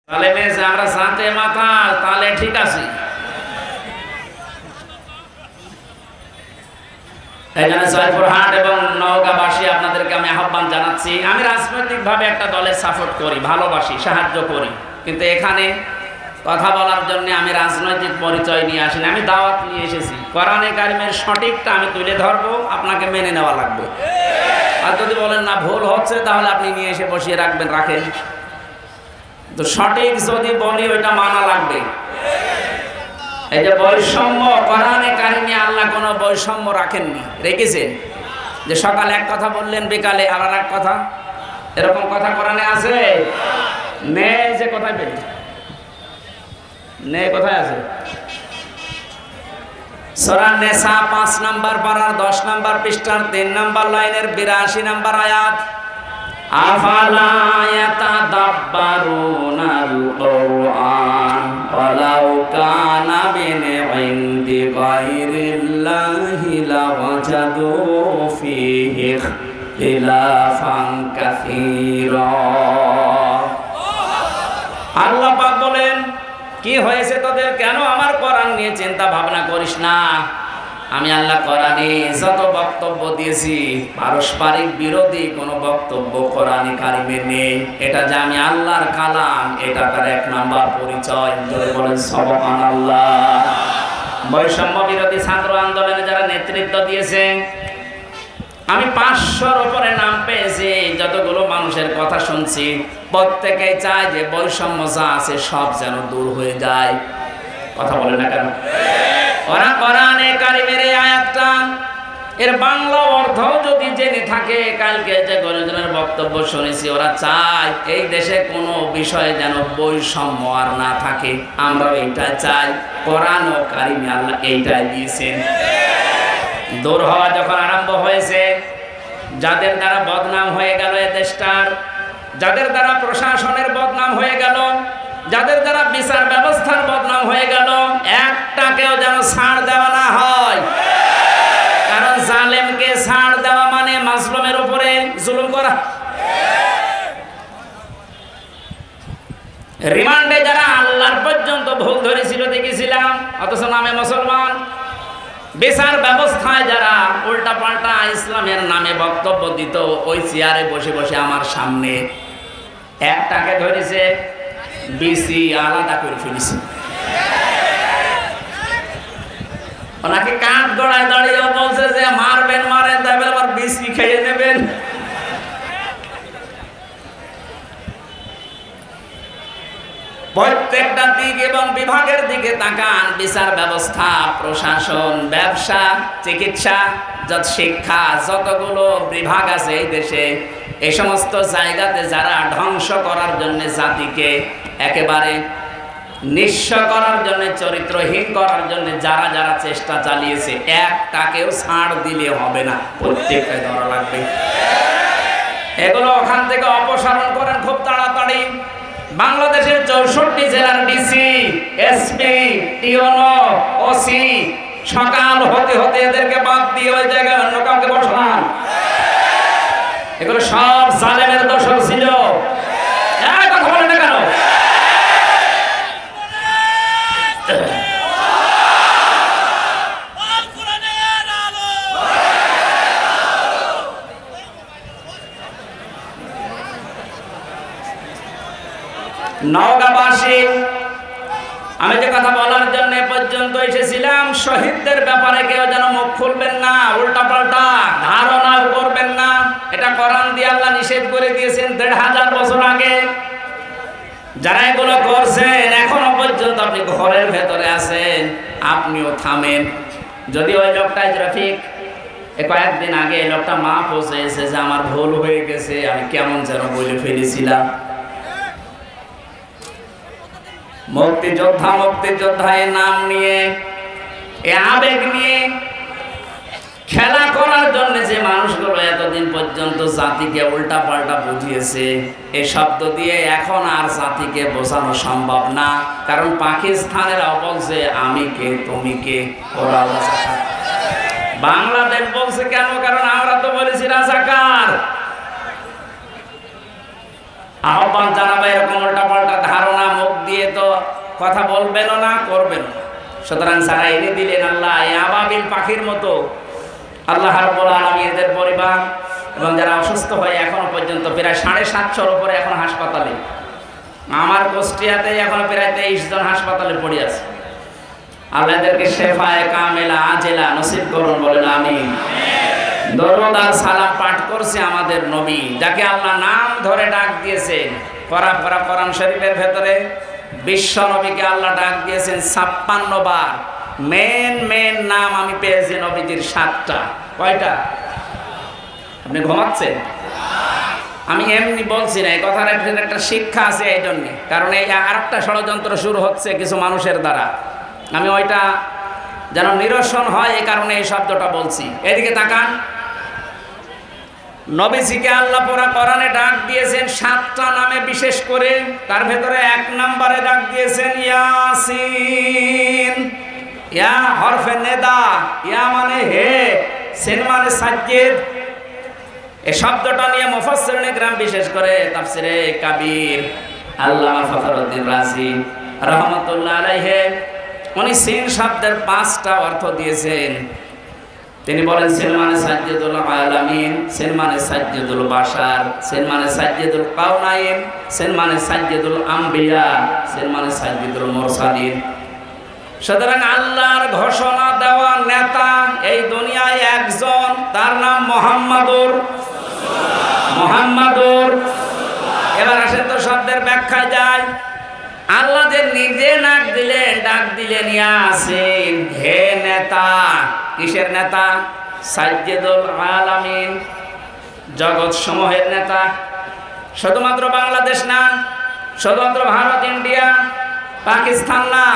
তাহলে বেশ আমরা সাথে মাথা তাহলে ঠিক আছে। এখানে জয়পুরহাট এবং নওগাঁবাসী আপনাদেরকে আমি আহ্বান জানাচ্ছি। আমি রাজনৈতিকভাবে একটা দলের সাপোর্ট করি, ভালোবাসি, সাহায্য করি, কিন্তু এখানে কথা বলার জন্য আমি রাজনৈতিক পরিচয় নিয়ে আসিনি, আমি দাওয়াত নিয়ে এসেছি। কোরআনে কারিমের সঠিকটা আমি তুলে ধরবো, আপনাকে মেনে নেওয়া লাগবে। আর যদি বলেন না ভুল হচ্ছে, তাহলে আপনি নিয়ে এসে বসিয়ে রাখবেন, রাখেন। তো সঠিক যদি বলি ওইটা মানা লাগবে। এই যে বৈষম্য, কোরআনে কারিমে আল্লাহ কোনো বৈষম্য রাখেননি, রেখেছেন যে সকালে এক কথা বললেন বিকালে আবার এক কথা, এরকম কথা কোরআনে আছে? নেই। যে কোথায় পেলেন? নেই, কোথায় আছে? সূরা নিসা ৫ নাম্বার পারার ১০ নাম্বার পৃষ্ঠার ৩ নাম্বার লাইনের ৮২ নাম্বার আয়াত। আফালা ইয়াতাদাব্বারুনাল কুরআন ওয়ালাউ কানা মিন ইনদি গায়রিল্লাহি লাওয়াজাদু ফীহি ইখতিলাফান কাসীরা। আল্লাহ পাক বলেন, কি হয়েছে তোদের? কেন আমার কোরআন নিয়ে চিন্তা ভাবনা করিস না? আমি আল্লাহ কোরআনে যত বক্তব্য দিয়েছি, পারস্পরিক বিরোধী কোনো বক্তব্য কোরআনে কারিমে নেই। এটা যে আমি আল্লাহর কালাম, এটা তার ১ নাম্বার পরিচয়। যদি বলেন সুবহানাল্লাহ। বৈষম্য বিরোধী ছাত্র আন্দোলনে যারা নেতৃত্ব দিয়েছেন, আমি ৫০০-র উপরে নাম পেয়েছি। যতগুলো মানুষের কথা শুনছি, প্রত্যেকেই চায় যে বৈষম্য যা আছে সব যেন দূর হয়ে যায়। কথা বলে না কেন? ওরা কোরআনে কারিমের এই আয়াতটা, এর বাংলা অর্থ যদি জেনে থাকে, কালকে যে গণজনের বক্তব্য শুনেছি, ওরা চায় এই দেশে কোনো বিষয়ে যেন বৈষম্য আর না থাকে। আমরা এইটা চাই। কোরআন ও কারিমে আল্লাহ এইটাই দিয়েছেন। দূর হওয়া যখন আরম্ভ হয়েছে, যাদের দ্বারা বদনাম হয়ে গেল এ দেশটার, যাদের দ্বারা প্রশাসনের বদনাম হয়ে গেল, যাদের দ্বারা বিচার ব্যবস্থার বদনাম হয়ে গেল, একটাকেও যেন ছাড় দেওয়া না হয়। কারণ জালেমকে ছাড় দেওয়া মানে মাজলুমের উপরে জুলুম করা। রিমান্ডে যারা আল্লাহর পর্যন্ত ভুল ধরেছিল দেখেছিলাম, অথচ নামে মুসলমান। বিচার ব্যবস্থায় যারা উল্টা পাল্টা ইসলামের নামে বক্তব্য দিত, ওই চেয়ারে বসে বসে আমার সামনে একটাকে ধরেছে, বিসি আলাদা করে ফেলেছে। ওনাকে কাঠ গড়ায় দাঁড়িয়ে বলছে যে মারবেন, মারেন, তবে আবার বিসি খেয়ে নেবেন। প্রত্যেকটা দিক এবং বিভাগের দিকে তাকান। বিচার ব্যবস্থা, প্রশাসন, ব্যবসা, চিকিৎসা, শিক্ষা, যতগুলো বিভাগ আছে এই দেশে, এই সমস্ত জায়গাতে যারা ধ্বংস করার জন্য, জাতিকে একেবারে নিঃস্ব করার জন্য, চরিত্রহীন করার জন্য যারা যারা চেষ্টা চালিয়েছে, একটাকেও ছাড় দিলে হবে না, প্রত্যেকটাই ধরা লাগবে। এগুলো ওখান থেকে অপসারণ করেন খুব তাড়াতাড়ি। বাংলাদেশের ৬৪ জেলার ডিসি, এসপি, টিওনো, ওসি সকাল হতে হতে এদেরকে বাদ দিয়ে ওই জায়গায় অন্য কাউকে বসান। এগুলো সব জালেমের দোষর ছিল। কথা বলেন না কেন? নওগাঁবাসী, আমি যে কথা বলার জন্য পর্যন্ত এসেছিলাম, শহীদদের ব্যাপারে কেউ যেন মুখ খুলবেন না, উল্টা পাল্টা ধারণা করবেন না। এটা কোরআন দিয়ে আল্লাহ নিষেধ করে দিয়েছেন ১৫০০ বছর আগে। যারা এগুলো করছেন, এখনো পর্যন্ত আপনি ঘরের ভেতরে আছেন, আপনিও থামেন। যদি ওই লোকটা রফিক, কয়েকদিন আগে এই লোকটা মা পৌঁছেছে যে আমার ভুল হয়ে গেছে, আমি কেমন যেন বলে ফেলেছিলাম। মুক্তিযোদ্ধা, মুক্তিযোদ্ধা এ নাম নিয়ে, এ আবেগ নিয়ে খেলা করার জন্য যে মানুষগুলো এতদিন পর্যন্ত জাতিকে উল্টা পাল্টা বুঝিয়েছে, এ শব্দ দিয়ে এখন আর জাতিকে বোঝানো সম্ভব না। কারণ পাকিস্তানেরাও বলছে আমি কে, তুমি কে, ওরা রাজাকার। বাংলাদেশ বলছে কেন? কারণ আমরা তো বলেছি রাজাকার। আহ্বান জানাবো এরকম উল্টা পাল্টা ধারণা কথা বলবেনও না, করবেন না। সুতরাং যারা এনে দিলেন আল্লাহ এই আবাবিল পাখির মতো, আল্লাহ রাব্বুল আলামিন এদের পরিবার এবং যারা অসুস্থ হয়ে এখনো পর্যন্ত প্রায় 750-র উপরে এখন হাসপাতালে, আমার কুষ্টিয়াতে এখনো প্রায় 23 জন হাসপাতালে পড়ে আছে। আল্লাহ এদেরকে শেফায়ে কামেলা আজেলা নসিব করুন, বলেন আমিন। দরুদ আর সালাম পাঠ করছে আমাদের নবী, যাকে আল্লাহ নাম ধরে ডাক দিয়েছেন। কোরআন শরীফের ভেতরে বিশ্ব নবীকে আল্লাহ ডাক দিয়েছেন 56 বার। মেন নাম আমি পেয়েছি নবীজির 7টা। কয়টা? আপনি ঘুমাচ্ছেন? আমি এমনি বলছি না, এই কথার একটা শিক্ষা আছে এই জন্যে, কারণ এই আরেকটা ষড়যন্ত্র শুরু হচ্ছে কিছু মানুষের দ্বারা। আমি ওইটা যেন নিরসন হয় এই কারণে এই শব্দটা বলছি। এদিকে তাকান, নবীজিকে আল্লাহ কোরআনে ডাক দিয়েছেন 7টা নামে, বিশেষ করে তার ভেতরে 1 নম্বরে ডাক দিয়েছেন ইয়াসিন। ইয়া হরফে নেদা, ইয়া মানে হে, সিন মানে সাজ্জিদ। এই শব্দটা নিয়ে মুফাসসিরিনে কিরাম, বিশেষ করে তাফসিরে কাবীর আল্লামা ফখরুদ্দীন রাজি রাহমাতুল্লাহ আলাইহি, উনি সিন শব্দের 5টা অর্থ দিয়েছেন। তিনি বলেন সিন মানে সাজ্জিদুল আলামিন, সিন মানে সাজ্জিদুল বাশার, সিন মানে সাজ্জিদুল কাউনাইন, সিন মানে সাজ্জিদুল আম্বিয়া, সিন মানে সাজ্জিদুল মুরসালিন। সুতরাং আল্লাহর ঘোষণা দেওয়া নেতা এই দুনিয়ায় একজন, তার নাম মুহাম্মাদুর। এবার আসেন তো শব্দের ব্যাখ্যায় যায়। আল্লাহ যে নিজে ডাক দিলেন ইয়াসিন, হে নেতা। কিসের নেতা? সাজ্জিদুল আলামিন, জগৎ সমূহের নেতা। শুধুমাত্র বাংলাদেশ না, শুধুমাত্র ভারত, ইন্ডিয়া, পাকিস্তান না,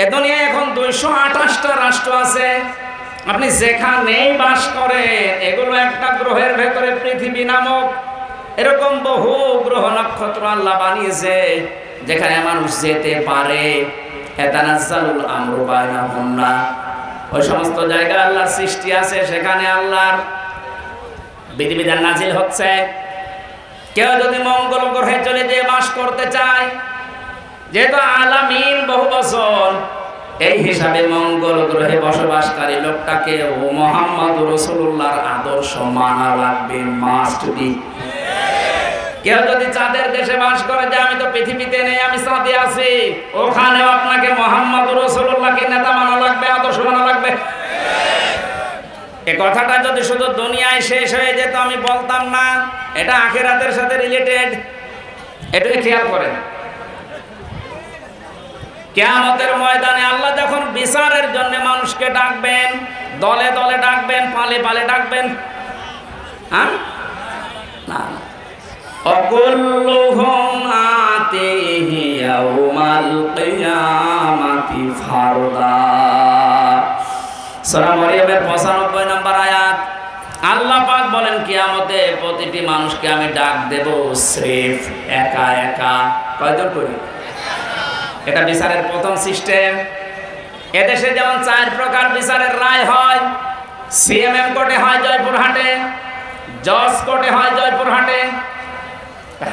এ দুনিয়ায় এখন 228টা রাষ্ট্র আছে। আপনি যেখানেই বাস করেন, এগুলো একটা গ্রহের ভেতরে পৃথিবী নামক এরকম বহু গ্রহ নক্ষত্র আল্লাহ বানিয়েছে, যেখানে মানুষ যেতে পারে। ইয়াতানাজ্জালুল আমরু বাইনাহুন্না, ওই সমস্ত জায়গায় আল্লাহর সৃষ্টি আছে, সেখানে আল্লাহর বিধিবিধান নাজিল হচ্ছে। কেউ যদি মঙ্গল গ্রহে চলে যেয়ে বাস করতে চায়, যেহেতু আলামিন বহু বছর, এই হিসাবে মঙ্গল গ্রহে বসবাসকারী লোকটাকে ও মুহাম্মদুর রাসূলুল্লাহর আদর্শ মানা লাগবে, মাস্ট বি। কেউ যদি চাঁদের দেশে বাস করে, যে আমি তো পৃথিবীতে নেই, আমি চাঁদে আছি, ওখানেও আপনাকে মুহাম্মদুর রাসূলুল্লাহকে নেতা মানা লাগবে, আদর্শ মানা লাগবে। এই কথাটা যদি শুধু দুনিয়ায় শেষ হয়ে যেত আমি বলতাম না, এটা আখিরাতের সাথে রিলেটেড। এটাকে খেয়াল করেন, কিয়ামতের ময়দানে আল্লাহ যখন বিচারের জন্য মানুষকে ডাকবেন, দলে দলে ডাকবেন, পালে পালে ডাকবেন। হ্যাঁ না, অকুল্লুহুম আতিহি ইয়াউমাল কিয়ামাতি ফারদা। সূরা মারইয়ামের 95 নম্বর আয়াত। আল্লাহ পাক বলেন কিয়ামতে প্রতিটি মানুষকে আমি ডাক দেব স্রেফ একা একা। কয়জন করি? এটা বিচারের প্রথম সিস্টেম। এদেশে যেমন 4 প্রকার বিচারের রায় হয়। সিএমএম কোর্টে হয় জয়পুরহাটে, জজ কোর্টে হয় জয়পুরহাটে,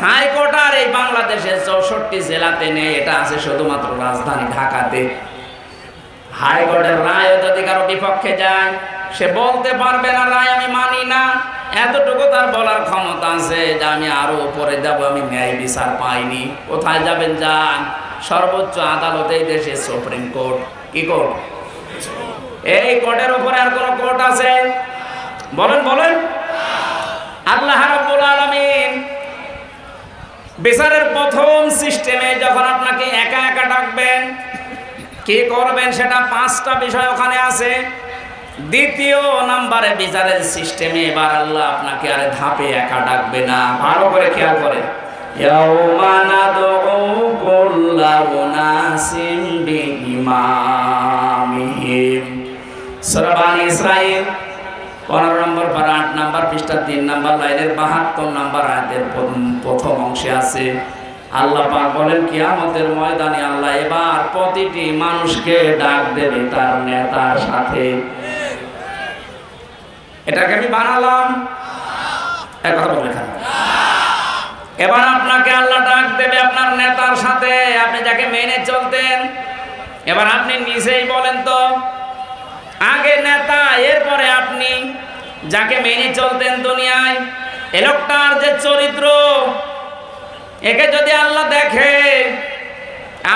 হাইকোর্ট আর এই বাংলাদেশের 64 জেলাতে নেই, এটা আছে শুধুমাত্র রাজধানী ঢাকাতে। হাইকোর্টের রায় যদি কারো বিপক্ষে যায়, সে বলতে পারবে না রায় আমি মানি না, এতটুকু তার বলার ক্ষমতা আছে যে আমি আরো উপরে যাব, আমি ন্যায় বিচার পাইনি। কোথায় যাবেন? যান সর্বোচ্চ আদালত, এই দেশে সুপ্রিম কোর্ট। কি কোর্ট? এই কোর্টের উপরে আর কোন কোর্ট আছে? বলেন বলেন। আল্লাহ রাব্বুল আলামিন বিচারের প্রথম সিস্টেমে যখন আপনাকে একা একা ডাকবেন, কি করবেন সেটা 5টা বিষয় ওখানে আছে। দ্বিতীয় নম্বরে বিচারের সিস্টেমে এবার আল্লাহ আপনাকে আর ধাপে একা ডাকবে না। ভালো করে খেয়াল করেন। ইয়াউমা নাদউ কুল্লা উনাসিম বিইমামিহিম। সূরা বানী ইসরাঈল 15 নম্বর পারা 8 নম্বর পৃষ্ঠা 3 নম্বর লাইনের 72 নম্বর আয়াতের প্রথম অংশে আছে। আল্লাহ পাক বলেন কিয়ামতের ময়দানে আল্লাহ এবার প্রতিটি মানুষকে ডাক দেবে তার নেতার সাথে। এটাকে আমি বানালাম, এক কথা বলে খান। এবার আপনাকে আল্লাহ ডাক দেবে আপনার নেতার সাথে, আপনি যাকে মেনে চলতেন। এবার আপনি নিজেই বলেন তো, আগে নেতা, এরপরে আপনি যাকে মেনে চলতেন দুনিয়ায়, এ লোকটার যে চরিত্র, একে যদি আল্লাহ দেখে,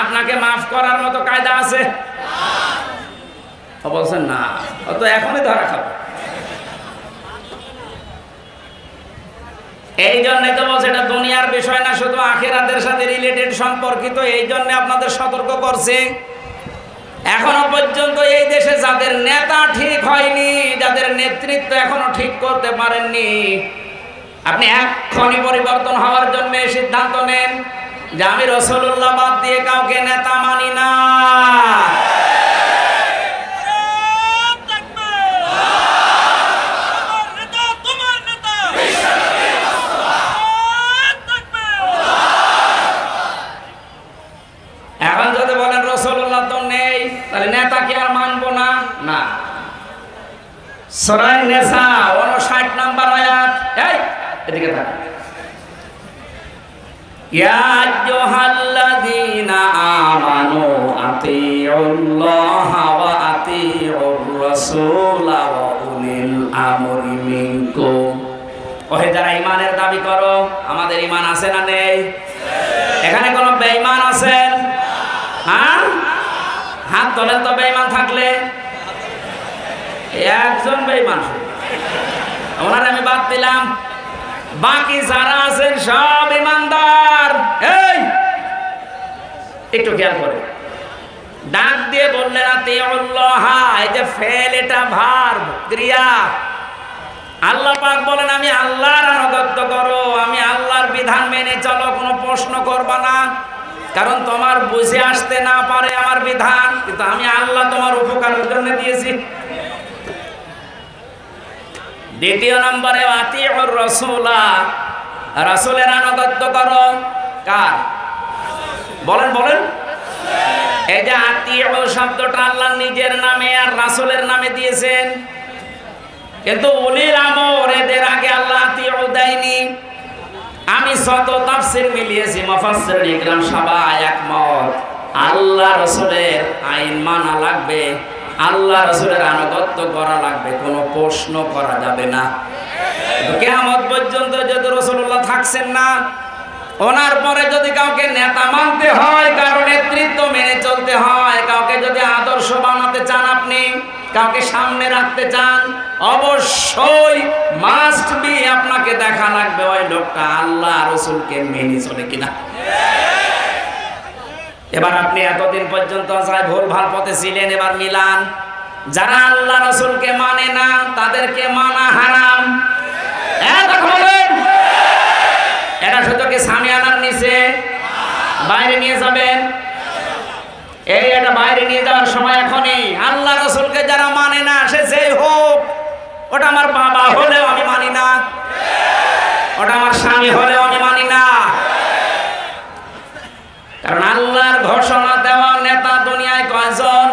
আপনাকে মাফ করার মতো কায়দা আছে? বলছেন না, ও তো এখনই ধরা খাবে। এই জন্য তো বলছে এটা দুনিয়ার বিষয় না, শুধু আখিরাতের সাথে রিলেটেড সম্পর্কিত। এই জন্য আপনাদের সতর্ক করছে। এখনো পর্যন্ত এই দেশে যাদের নেতা ঠিক হয়নি, যাদের নেতৃত্ব এখনো ঠিক করতে পারেননি, আপনি এক্ষুনি পরিবর্তন হওয়ার জন্য সিদ্ধান্ত নেন যে আমি রাসূলুল্লাহ বাদ দিয়ে কাউকে নেতা মানি না। এখন যদি বলেন রাসূলুল্লাহ তো নেই, তাহলে নেতা কি আর মানবো না? না। সূরা নিসা 59 নম্বর আয়াত, এই এদিকে তাকান। ইয়া আইয়ুহাল্লাযীনা আমানু আতিউল্লাহা ওয়া আতিউর রাসূলা ওয়া উলিল আমরি মিনকুম। ওহে যারা ঈমানের দাবি করো, আমাদের ঈমান আছে না নেই? এখানে কোন বেঈমান আছেন? হ্যাঁ, হাত তোলেন তো বেঈমান থাকলে। একজন বেঈমান, ওনার আমি বাদ দিলাম, বাকি যারা আছেন সব ঈমানদার। এই একটু খেয়াল করে, ডাক দিয়ে বললেন আতিউল্লাহ, এই যে ফেল, এটা ভার্ব, ক্রিয়া। আল্লাহ পাক বলেন আমি আল্লাহর আনুগত্য করো, আমি আল্লাহর বিধান মেনে চলো, কোনো প্রশ্ন করবা না, কারণ তোমার বুঝে আসতে না পারে আমার বিধান, কিন্তু আমি আল্লাহ তোমার উপকারের জন্য দিয়েছি। দ্বিতীয় নম্বরে আতিউর রাসূলা, রাসূলের আনুগত্য করো। কার? বলেন বলেন। এই যে আতিউ শব্দটা আল্লাহ নিজের নামে আর রাসূলের নামে দিয়েছেন, কিন্তু উলিল আমর এদের আগে আল্লাহ আতিউ দেয়নি। আমি শত তাফসীর মিলিয়েছি, মুফাসসিরিন ইকরাম সবাই একমত, আল্লাহ রাসূলের আইন মানা লাগবে, আল্লাহ রাসূলের আনুগত্য করা লাগবে, কোনো প্রশ্ন করা যাবে না। কিয়ামত পর্যন্ত যদি রাসূলুল্লাহ থাকছেন না, ওনার পরে যদি কাউকে নেতা মানতে হয়, কারো নেতৃত্ব মেনে চলতে হয়, কাউকে যদি আদর্শ বানাতে চান, আপনি কাউকে সামনে রাখতে চান, অবশ্যই মাস্ট বি আপনাকে দেখা লাগবে ওই লোকটা আল্লাহ রাসূলকে মেনে চলে কিনা। এবার আপনি এতদিন পর্যন্ত যাই ভুল ভাল পথে ছিলেন, এবার মিলান। যারা আল্লাহ রাসূলকে মানে না, তাদেরকে মানা হারাম। এটা শুধু কি সামিয়ানার নিচে? বাইরে নিয়ে যাবেন, এই এটা বাইরে নিয়ে যাওয়ার সময় এখনই। আল্লাহ রাসূলকে যারা মানে না, সে যেই হোক, ওটা আমার বাবা হলেও আমি মানি না, ওটা আমার স্বামী হলেও আমি মানি না। কারণ আল্লাহর ঘোষণা দেওয়া নেতা দুনিয়ায় কয়জন?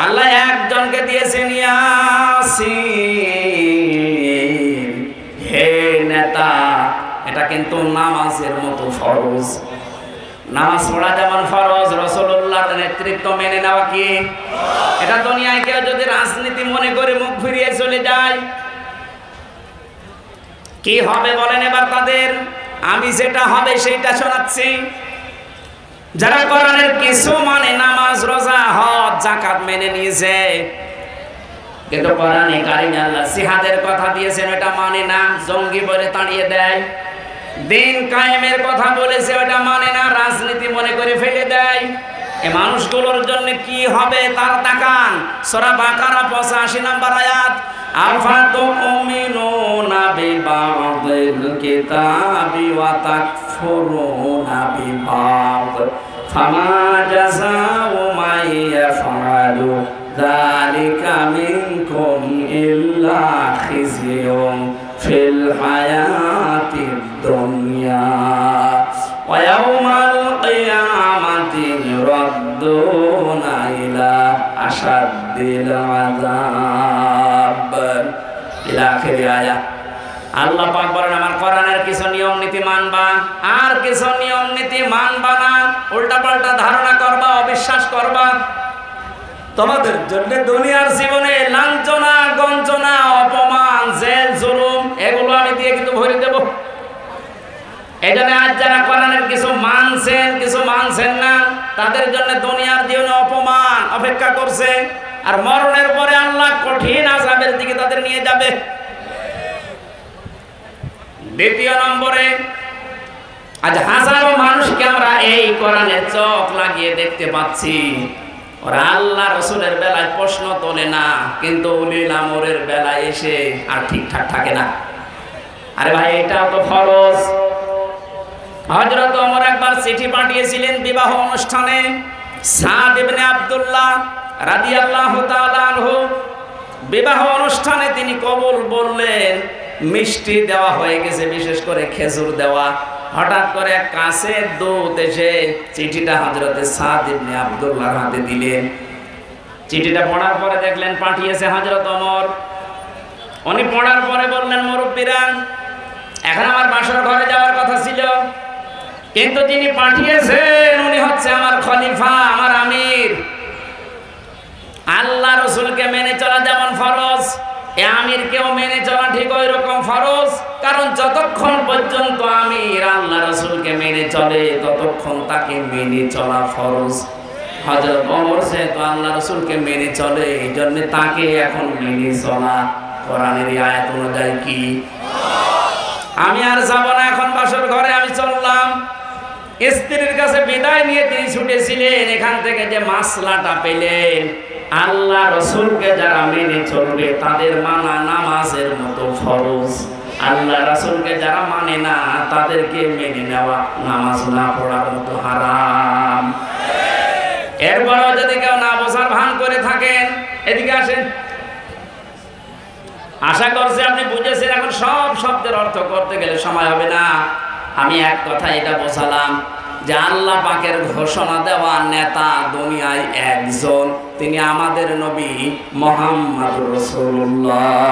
আল্লাহ একজনকে দিয়েছেন, ইয়াসিন। হে নেতা, এটা কিন্তু নামাজের মতো ফরজ। নামাজ পড়া যেমন ফরজ, রাসূলুল্লাহর নেতৃত্ব মেনে নেওয়া কি? এটা দুনিয়ায় কেউ যদি রাজনীতি মনে করে মুখ ফিরিয়ে চলে যায়, কি হবে বলেন এবার তাদের? আমি যেটা হবে সেইটা শোনাচ্ছি। যারা কোরআনের কিছু মানে, নামাজ, রোজা, হজ, যাকাত মেনে নিয়েছে, কিন্তু কোরআনে কারিমে আল্লাহ জিহাদের কথা দিয়েছেন, এটা মানে না, জঙ্গি বলে তাড়িয়ে দেয়। দিন কায়েমের কথা বলেছে, ওটা মানে না, রাজনীতি মনে করে ফেলে দেয়। এই মানুষগুলোর জন্য কি হবে তারা তাকান। সূরা বাকারা 85 নম্বর আয়াত, আফাতুমিনুনা বিবাদিল কিতাবি ওয়া তাকফুরুনা বিবাদ ফামা জাযাউ মান ইয়াফআলু যালিকা মিনকুম ইল্লা খিzyun ফিল হায়াতিদ দুনিয়া ওয়া ইয়াউমাল কিয়ামাতি ইউরাদ্দুনা ইলা আশাদ্দিল আযাব ইলা আখির আয়াত। আল্লাহ পাক বলেন আমার কোরআনের কিছু নিয়ম নীতি মানবা আর কিছু নিয়ম নীতি মানবা না, উল্টা পাল্টা ধারণা করবা, অবিশ্বাস করবা। তোমাদের জন্য দুনিয়ার জীবনে লাঞ্ছনা, গঞ্জনা, অপমান, জেল, জুলুম এগুলো আমি দিয়ে কিন্তু ভরে দেব। এই জন্য আজ যারা কোরআনের কিছু মানছেন কিছু মানছেন না, তাদের জন্য দুনিয়ার জীবনে অপমান অপেক্ষা করছে, আর মরণের পরে আল্লাহ কঠিন আযাবের দিকে তাদের নিয়ে যাবে। দ্বিতীয় নম্বরে, আজ হাজারো মানুষকে আমরা এই কোরআনের চোখ লাগিয়ে দেখতে পাচ্ছি, ওরা আল্লাহ রসুলের বেলায় প্রশ্ন তোলে না, কিন্তু উলিল আমরের বেলায় এসে আর ঠিকঠাক থাকে না। আরে ভাই, এটাও তো ফরজ। হযরত ওমর একবার চিঠি পাঠিয়েছিলেন বিবাহ অনুষ্ঠানে, সাদ ইবনে আব্দুল্লাহ রাদিয়াল্লাহু তাআলা আনহু বিবাহ অনুষ্ঠানে তিনি কবুল বললেন, মিষ্টি দেওয়া হয়ে গেছে, বিশেষ করে খেজুর দেওয়া। হঠাৎ করে এক কাছের দূত এসে চিঠিটা হযরতে সাদ ইবনে আব্দুল্লাহর হাতে দিলেন। চিঠিটা পড়ার পরে দেখলেন পাঠিয়েছে হযরত ওমর। উনি পড়ার পরে বললেন, মুরব্বীরা, এখন আমার বাসর ঘরে যাওয়ার কথা ছিল, কিন্তু যিনি পাঠিয়েছেন উনি হচ্ছে আমার খলিফা, আমার আমির। আল্লাহ রসুলকে মেনে চলা যেমন ফরজ, এ আমিরকেও মেনে চলা ঠিক ওই রকম ফরজ। কারণ যতক্ষণ পর্যন্ত আমির আল্লাহ রসুলকে মেনে চলে, ততক্ষণ তাকে মেনে চলা ফরজ। হযরত ওমর যেহেতু আল্লাহ রসুলকে মেনে চলে, এই জন্য তাকে এখন মেনে চলা। কোরআনের আয়াত অনুযায়ী কি আমি আর যাব না এখন বাসর ঘরে, আমি চললাম। স্ত্রীর কাছে বিদায় নিয়ে তিনি ছুটেছিলেন। এখান থেকে যে মাসলাটা পেলেন, আল্লাহ রসুলকে যারা মেনে চলবে তাদের মানা নামাজের মতো ফরজ, আল্লাহ রসুলকে যারা মানে না তাদেরকে মেনে নেওয়া নামাজ না পড়ার মতো হারাম। এরপরও যদি কেউ না বোঝার ভান করে থাকেন, এদিকে আসেন। আশা করছি আপনি বুঝেছেন। এখন সব শব্দের অর্থ করতে গেলে সময় হবে না। আমি এক কথা এটা বোঝালাম যে আল্লাহ পাকের ঘোষণা দেওয়া নেতা দুনিয়ায় একজন, তিনি আমাদের নবী মুহাম্মদুর রাসূলুল্লাহ।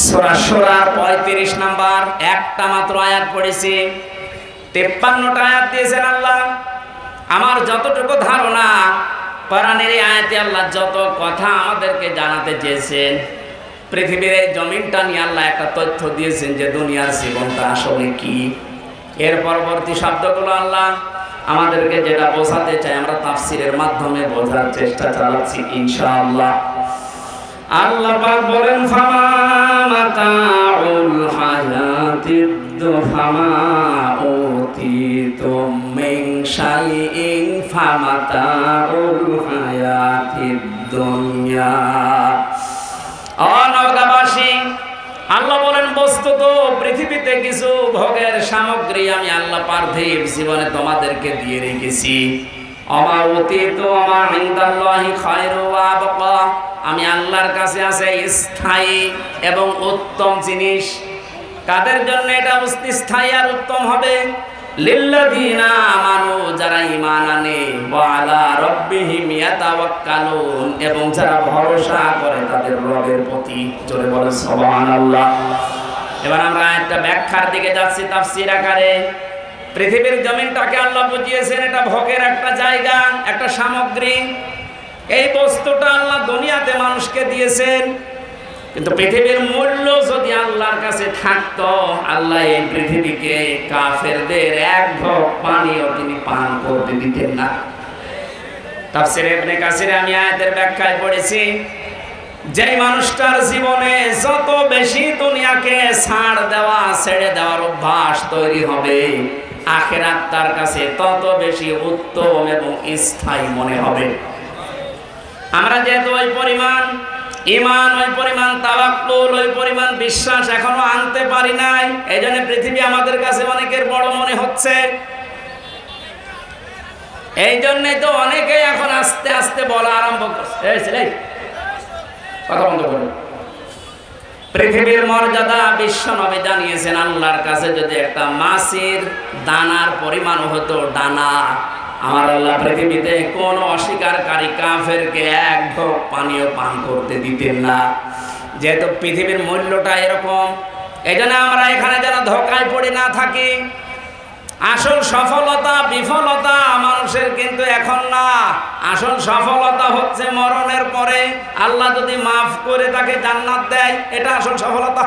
সূরা শুরার 35 নাম্বার একটা মাত্র আয়াত পড়েছি, 53টা আয়াত দিয়েছেন আল্লাহ। আমার যতটুকু ধারণা, কোরআনের এই আয়াতে আল্লাহ যত কথা আমাদেরকে জানাতে চেয়েছেন, পৃথিবীর এই জমিনটা নিয়ে আল্লাহ একটা তথ্য দিয়েছেন যে দুনিয়ার জীবনটা আসলে কি। এর পরবর্তী শব্দগুলো আল্লাহ আমাদেরকে যেটা বোঝাতে চাই, আমরা তাফসীরের মাধ্যমে বোঝার চেষ্টা চালাচ্ছি ইনশাআল্লাহ। আল্লাহ পাক বলেন, ফামা মাতাউল হায়াতিদ দুনিয়া উতিতুম মিন শাইইন ফামাতাউল হায়াতিদ দুনিয়া। অনগাবাসী, আল্লাহ বলেন, বস্তুত পৃথিবীতে কিছু ভোগের সামগ্রী আমি আল্লাহ পার্থিব জীবনে তোমাদেরকে দিয়ে রেখেছি। আমা উতিতু আমা ইনদাল্লাহি খায়রু ওয়া আবকা, আমি আল্লাহর কাছে আছে স্থায়ী এবং উত্তম জিনিস। কাদের জন্য এটা স্থায়ী আর উত্তম হবে? লিল্লাযীনা আমানু, যারা ঈমান আনে, ওয়া আলা রাব্বিহিম ইয়াতাওয়াক্কালুন, এবং যারা ভরসা করে তাদের রবের প্রতি। জোরে বলেন সুবহানাল্লাহ। এবার আমরা একটা ব্যাখ্যার দিকে যাচ্ছি তাফসীর আকারে। পৃথিবীর জমিনটাকে আল্লাহ বুঝিয়েছেন এটা ভোগের একটা জায়গা, একটা সামগ্রী। এই বস্তুটা আল্লাহ দুনিয়াতে মানুষকে দিয়েছেন, কিন্তু পৃথিবীর মূল্য যদি আল্লাহর কাছে থাকতো, আল্লাহ এই পৃথিবীকে কাফেরদের এক ঢোক পানিও তিনি পান করতে দিতেন না। তাফসীরে ইবনে কাসিরে আমি আয়াতের ব্যাখ্যায় পড়েছি, যে মানুষটার জীবনে যত বেশি দুনিয়াকে ছাড় দেওয়া, ছেড়ে দেওয়ার অভ্যাস তৈরি হবে, আখিরাত তার কাছে তত বেশি উত্তম এবং স্থায়ী মনে হবে। আমরা যেহেতু ওই পরিমাণ ঈমান, ওই পরিমাণ তাওয়াক্কুল, ওই পরিমাণ বিশ্বাস এখনো আনতে পারি নাই, এই জন্য পৃথিবী আমাদের কাছে অনেকের বড় মনে হচ্ছে। এই জন্যই তো অনেকেই এখন আস্তে আস্তে বলা আরম্ভ করছে, এই ছেলে কথা বন্ধ করুন। পৃথিবীর মর্যাদা বিশ্ব নবী জানিয়েছেন, আল্লাহর কাছে যদি একটা মাছের দানার পরিমাণ হতো, দানা, আমার আল্লাহ পৃথিবীতে কোন অস্বীকারী কাফেরকে এক ঢোক পানিও পান করতে দিতেন না। যেহেতু পৃথিবীর মূল্যটা এরকম, এই জন্য আমরা এখানে যেন ধোকায় পড়ে না থাকি। আসল সফলতা বিফলতা মানুষের কিন্তু এখন না, আসল সফলতা হচ্ছে মরণের পরে আল্লাহ যদি মাফ করে তাকে জান্নাত দেয়, এটা আসল সফলতা।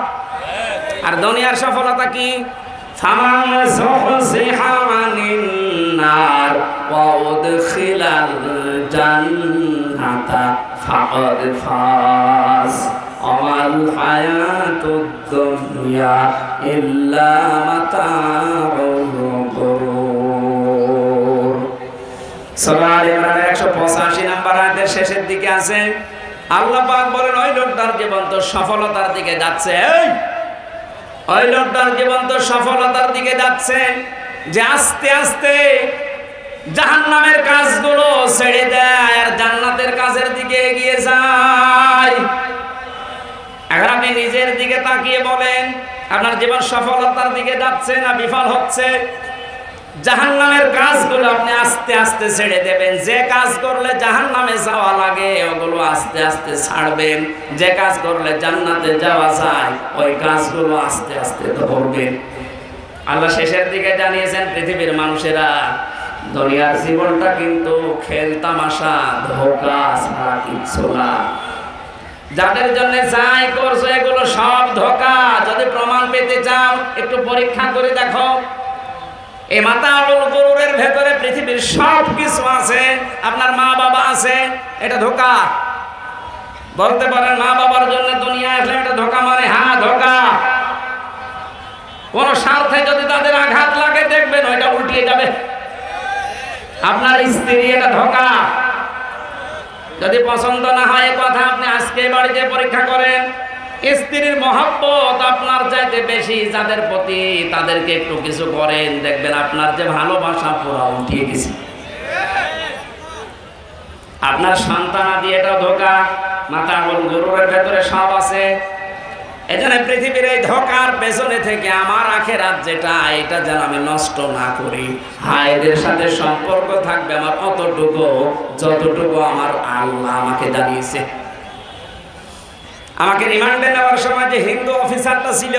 আর দুনিয়ার সফলতা কি? ফামান যুহজিহা আনিন নার ওয়া উদখিলাল জান্নাতা ফাকাদ ফাজ আমাল হায়াতুদ দুনিয়া ইল্লা মাতাউল গুরুর। সূরা আলে ইমরানের 185 নম্বর আয়াতের শেষের দিকে আছে, আল্লাহ পাক বলেন ওই লোকটার জীবন তো সফলতার দিকে যাচ্ছে, ওই লোকটার জীবন তো সফলতার দিকে যাচ্ছে যে আস্তে আস্তে জাহান্নামের কাজগুলো ছেড়ে দেয় আর জান্নাতের কাজের দিকে এগিয়ে যায়। এখন আপনি নিজের দিকে তাকিয়ে বলেন আপনার জীবন সফলতার দিকে যাচ্ছে না বিফল হচ্ছে? জাহান্নামের কাজগুলো আপনি আস্তে আস্তে ছেড়ে দেবেন। যে কাজ করলে জাহান্নামে যাওয়া লাগে ওগুলো আস্তে আস্তে ছাড়বেন। যে কাজ করলে জান্নাতে যাওয়া যায় ওই কাজগুলো আস্তে আস্তে ধরবেন। আল্লাহ শেষের দিকে জানিয়েছেন পৃথিবীর মানুষেরা দুনিয়ার জীবনটা কিন্তু খেল তামাশা ধোঁকা ছাড়া কিছু না। যাদের জন্য যাই করছো এগুলো সব ধোঁকা। যদি প্রমাণ পেতে চাও একটু পরীক্ষা করে দেখো। এই মাতাউল গুরুরের ভেতরে পৃথিবীর সব কিছু আছে, আপনার মা বাবা আছে, এটা ধোঁকা। বলতে পারেন মা বাবার জন্য দুনিয়া আসলে এটা ধোঁকা, মানে হ্যাঁ ধোঁকা। কোন স্বার্থে যদি তাদের আঘাত লাগে দেখবেন ওইটা উল্টিয়ে যাবে। আপনার স্ত্রী এটা ধোঁকা। যদি পছন্দ না হয় কথা আপনি আজকে বাড়িতে পরীক্ষা করেন। স্ত্রীর মহব্বত আপনার চাইতে বেশি যাদের প্রতি, তাদেরকে একটু কিছু করেন, দেখবেন আপনার যে ভালোবাসা পুরো উঠিয়ে গেছে। আপনার সন্তানাদি এটাও ধোঁকা। মাতাউল গুরুরের ভেতরে সব আছে। এজন্য পৃথিবীর এই ধোঁকার পেছনে থেকে আমার আখিরাত যেটা, এটা যেন আমি নষ্ট না করি। হ্যাঁ, এদের সাথে সম্পর্ক থাকবে আমার অতটুকু যতটুকু আমার আল্লাহ আমাকে জানিয়েছে। আমাকে রিমান্ডে নেওয়ার সময় যে হিন্দু অফিসারটা ছিল,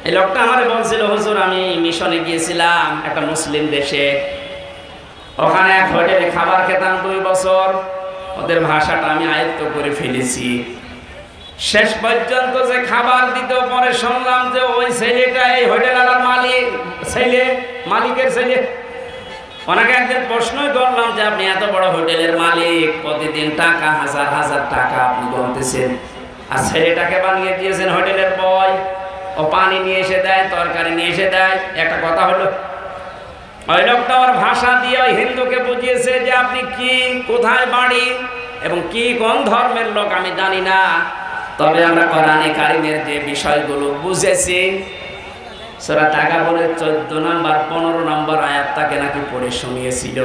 এই লোকটা আমারে বলছিল, হুজুর আমি মিশনে গিয়েছিলাম একটা মুসলিম দেশে, ওখানে এক হোটেলে খাবার খেতাম 2 বছর। ওদের ভাষাটা আমি আয়ত্ত করে ফেলেছি। শেষ পর্যন্ত যে খাবার দিত, পরে শুনলাম যে ওই ছেলেটা এই হোটেলের মালিকের ছেলে। ওনাকে একদিন প্রশ্নই করলাম যে আপনি এত বড় হোটেলের মালিক, প্রতিদিন টাকা হাজার হাজার টাকা আপনি গুনতেছেন, আর ছেলেটাকে বানিয়ে দিয়েছেন হোটেলের বয়। ও পানি নিয়ে এসে দেয়, তরকারি নিয়ে এসে দেয়। একটা কথা হলো, ওই লোকটা ওর ভাষা দিয়ে ওই হিন্দুকে বুঝিয়েছে যে আপনি কি, কোথায় বাড়ি এবং কি কোন ধর্মের লোক আমি জানি না, তবে আমরা কোরআনে কারিমের যে বিষয়গুলো বুঝেছি। সূরা তাকাবুরের 14 নম্বর 15 নম্বর আয়াতটাকে নাকি পড়ে শুনিয়েছিল।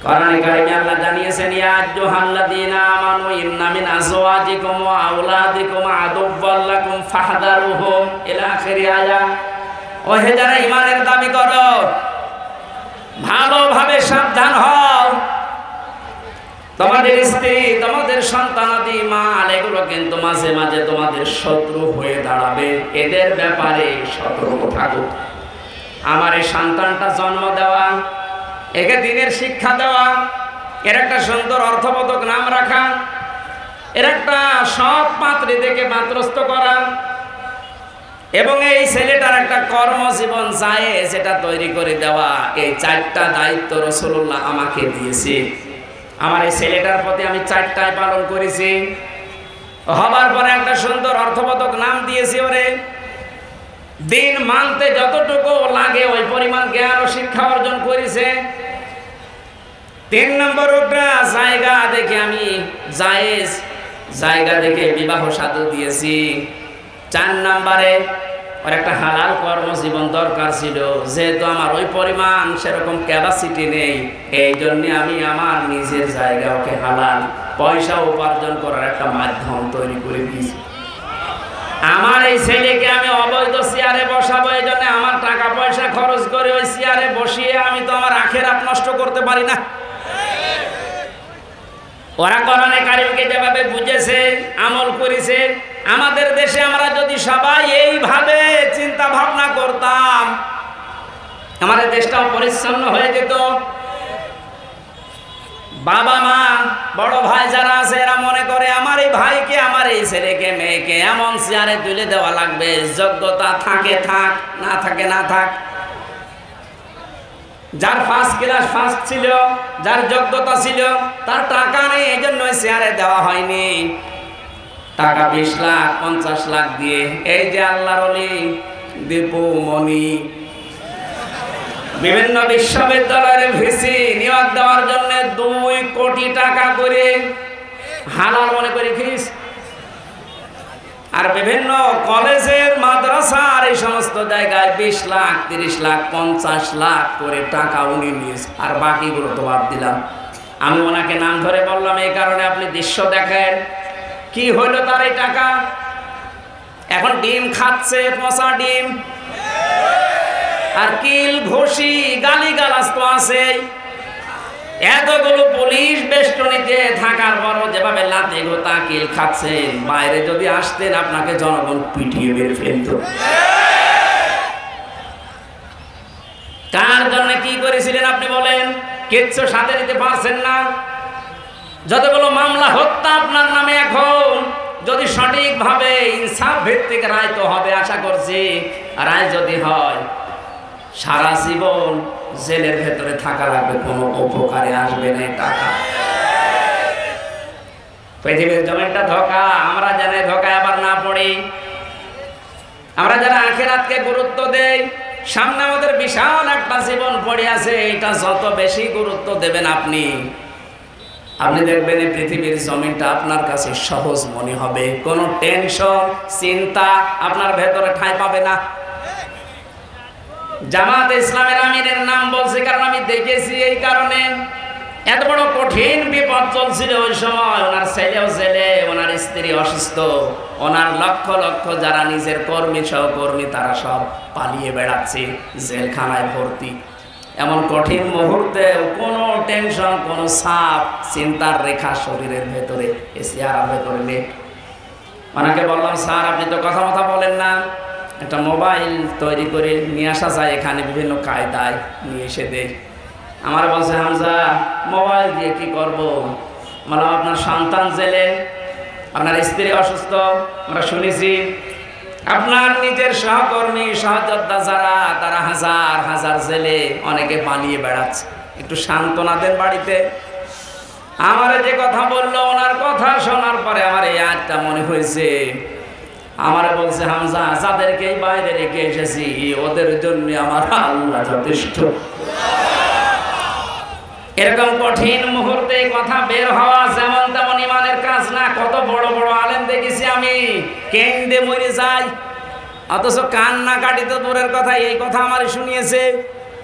কোরআনে কারিমে আল্লাহ জানিয়েছেন, ইয়া আইয়ুহাল্লাযীনা আমানু ইন্না মিন আজওয়াজিকুম ওয়া আওলাদিকুম আদুওয়াল লাকুম ফাহদারুহুম ইলা আখিরি আয়াত। ও হে যারা ঈমানের দাবি করো, ভালোভাবে সাবধান হও। তোমাদের স্ত্রী, তোমাদের সন্তানাদি, মাল, এগুলো কিন্তু মাঝে মাঝে তোমাদের শত্রু হয়ে দাঁড়াবে। এদের ব্যাপারে সতর্ক থাকো। আমার এই সন্তানটা জন্ম দেওয়া, একে দিনের শিক্ষা দেওয়া, এর একটা সুন্দর অর্থবোধক নাম রাখা, এর একটা সৎ পাত্রী থেকে পাত্রস্থ করা, এবং এই ছেলেটার একটা কর্মজীবন যায় সেটা তৈরি করে দেওয়া, এই 4টা দায়িত্ব রাসূলুল্লাহ আমাকে দিয়েছে। আমার এই ছেলেটার প্রতি আমি 4টায় পালন করেছি। হবার পরে একটা সুন্দর অর্থবোধক নাম দিয়েছি ওরে। দিন মানতে যতটুকু লাগে ওই পরিমাণ জ্ঞান ও শিক্ষা অর্জন করেছে। 3 নম্বর ওটা জায়গা দেখে আমি জায়গা দেখে বিবাহ সাধু দিয়েছি। 4 নম্বরে ওর একটা হালাল কর্মজীবন দরকার ছিল। যেহেতু আমার ওই পরিমাণ সেরকম ক্যাপাসিটি নেই, এই জন্য আমি আমার নিজের জায়গা ওকে হালাল পয়সা উপার্জন করার একটা মাধ্যম তৈরি করে দিয়েছি। আমার এই ছেলেকে আমি অবৈধ চেয়ারে বসাবো, এই জন্য আমার টাকা পয়সা খরচ করে ওই চেয়ারে বসিয়ে আমি তো আমার আখিরাত নষ্ট করতে পারি না। ওরা কোরআনে কারিমকে যেভাবে বুঝেছে, আমল করেছে, আমাদের দেশে আমরা যদি সবাই এইভাবে চিন্তা ভাবনা করতাম, আমাদের দেশটাও পরিচ্ছন্ন হয়ে যেত। বাবা মা বড় ভাই যারা আছে এরা মনে করে আমার এই ভাইকে, আমার এই ছেলেকে মেয়েকে এমন চেয়ারে তুলে দেওয়া লাগবে, যোগ্যতা থাকে থাক, না থাকে না থাক। যার ফার্স্ট ক্লাস ফার্স্ট ছিল, যার যোগ্যতা ছিল, তার টাকা নেই, এই জন্য চেয়ারে দেওয়া হয়নি। টাকা 20 লাখ 50 লাখ দিয়ে এই যে আল্লাহর ওলি দীপু মনি বিভিন্ন বিশ্ববিদ্যালয়ের ভিসি নিয়োগ দেওয়ার জন্য 2 কোটি টাকা করে হালাল মনে করে ফিস, আর বিভিন্ন কলেজের মাদ্রাসার এই সমস্ত জায়গায় 20 লাখ 30 লাখ 50 লাখ করে টাকা উনি নিয়েছে, আর বাকিগুলো তো বাদ দিলাম। আমি ওনাকে নাম ধরে বললাম এই কারণে আপনি দৃশ্য দেখেন কি হইল তার এই টাকা। এখন ডিম খাচ্ছে, পচা ডিম, আর কিল ঘুষি গালিগালাজ তো আছে। এতগুলো পুলিশ বেষ্টনীতে থাকার পরও যেভাবে লাথি গোতা কিল খাচ্ছেন, বাইরে যদি আসতেন আপনাকে জনগণ পিটিয়ে মেরে ফেলত। কার জন্য কি করেছিলেন আপনি বলেন? কিচ্ছু সাথে নিতে পারছেন না। যতগুলো মামলা হত্যা আপনার নামে, এখন যদি সঠিকভাবে ইনসাফ ভিত্তিক রায় তো হবে আশা করছি, রায় যদি হয় সারা জীবন জেলের ভেতরে থাকা লাগবে, কোনো উপকারে আসবে না টাকা। পৃথিবীর জমিনটা ধোঁকা, আমরা জানি ধোঁকায় আবার না পড়ি। আমরা যারা আখিরাতকে গুরুত্ব দেই, সামনে আমাদের বিশাল একটা জীবন পড়ে আছে, এটা যত বেশি গুরুত্ব দেবেন আপনি দেখবেন এই পৃথিবীর জমিনটা আপনার কাছে সহজ মনে হবে। কোনো টেনশন চিন্তা আপনার ভেতরে ঠাঁই পাবে না। জামাতে ইসলামের আমিরের নাম বলছি কারণ আমি দেখেছি, এই কারণে এত বড় কঠিন বিপদ চলছিল ওই সময়। ওনার ছেলেও জেলে, ওনার স্ত্রী অসুস্থ, ওনার লক্ষ লক্ষ যারা নিজের কর্মী সহকর্মী তারা সব পালিয়ে বেড়াচ্ছে, জেলখানায় ভর্তি। এমন কঠিন মুহূর্তে কোনো টেনশন, কোনো চাপ, চিন্তার রেখা শরীরের ভেতরে, চেহারার ভেতরে নেই। ওনাকে বললাম স্যার আপনি তো কথা বলেন না, একটা মোবাইল তৈরি করে নিয়ে আসা যায় এখানে, বিভিন্ন কায়দায় নিয়ে এসে দেয়। আমার বলছে হামজা মোবাইল দিয়ে কি করব? মানে আপনার সন্তান জেলে, আপনার স্ত্রী অসুস্থ, আমরা শুনেছি আপনার নিজের সহকর্মী সহযোদ্ধা যারা তারা হাজার হাজার জেলে, অনেকে পালিয়ে বেড়াচ্ছে, একটু সান্ত্বনা দেন বাড়িতে। আমার যে কথা বললো, ওনার কথা শোনার পরে আমার এই আজটা মনে হয়েছে। আমার বলছে হামজা যাদেরকে বাইরে রেখে এসেছি ওদের জন্য আমার আল্লাহ যথেষ্ট। এরকম কঠিন মুহূর্তে কথা বের হওয়া যেমন তেমন ইমানের কাজ না। কত বড় বড় আলেম দেখেছি আমি কেন্দে মরে যায়, অথচ কান্না কাটি তো দূরের কথা, এই কথা আমার শুনিয়েছে।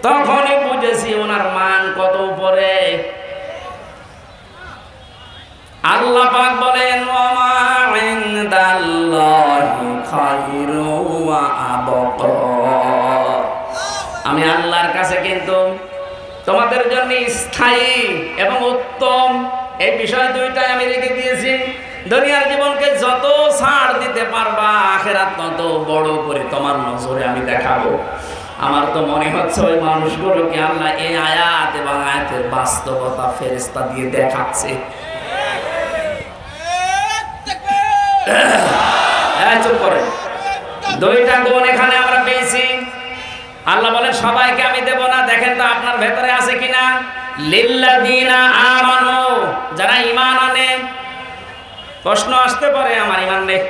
তখনই বুঝেছি ওনার মান কত উপরে। আল্লাহ পাক বলেন ওয়া ইনদাল্লাহি খায়রু ওয়া আবকা, আমি আল্লাহর কাছে কিন্তু তোমাদের জন্য স্থায়ী এবং উত্তম এই বিষয় দুইটাই আমি রেখে দিয়েছি। দুনিয়ার জীবনকে যত ছাড় দিতে পারবা, আখিরাত তত বড় করে তোমার নজরে আমি দেখাবো। আমার তো মনে হচ্ছে ওই মানুষগুলোকে আল্লাহ এই আয়াত এবং আয়াতের বাস্তবতা ফেরেশতা দিয়ে দেখাচ্ছে। চুপ করে, দুইটা গুণ এখানে আমরা পেয়েছি। আল্লাহ বলেন সবাইকে আমি দেব না, দেখেন তো আপনার ভেতরে আছে কিনা। লিল্লাযিনা আমানু, যারা ঈমান আনে। প্রশ্ন আসতে পারে আমার ঈমান নেই,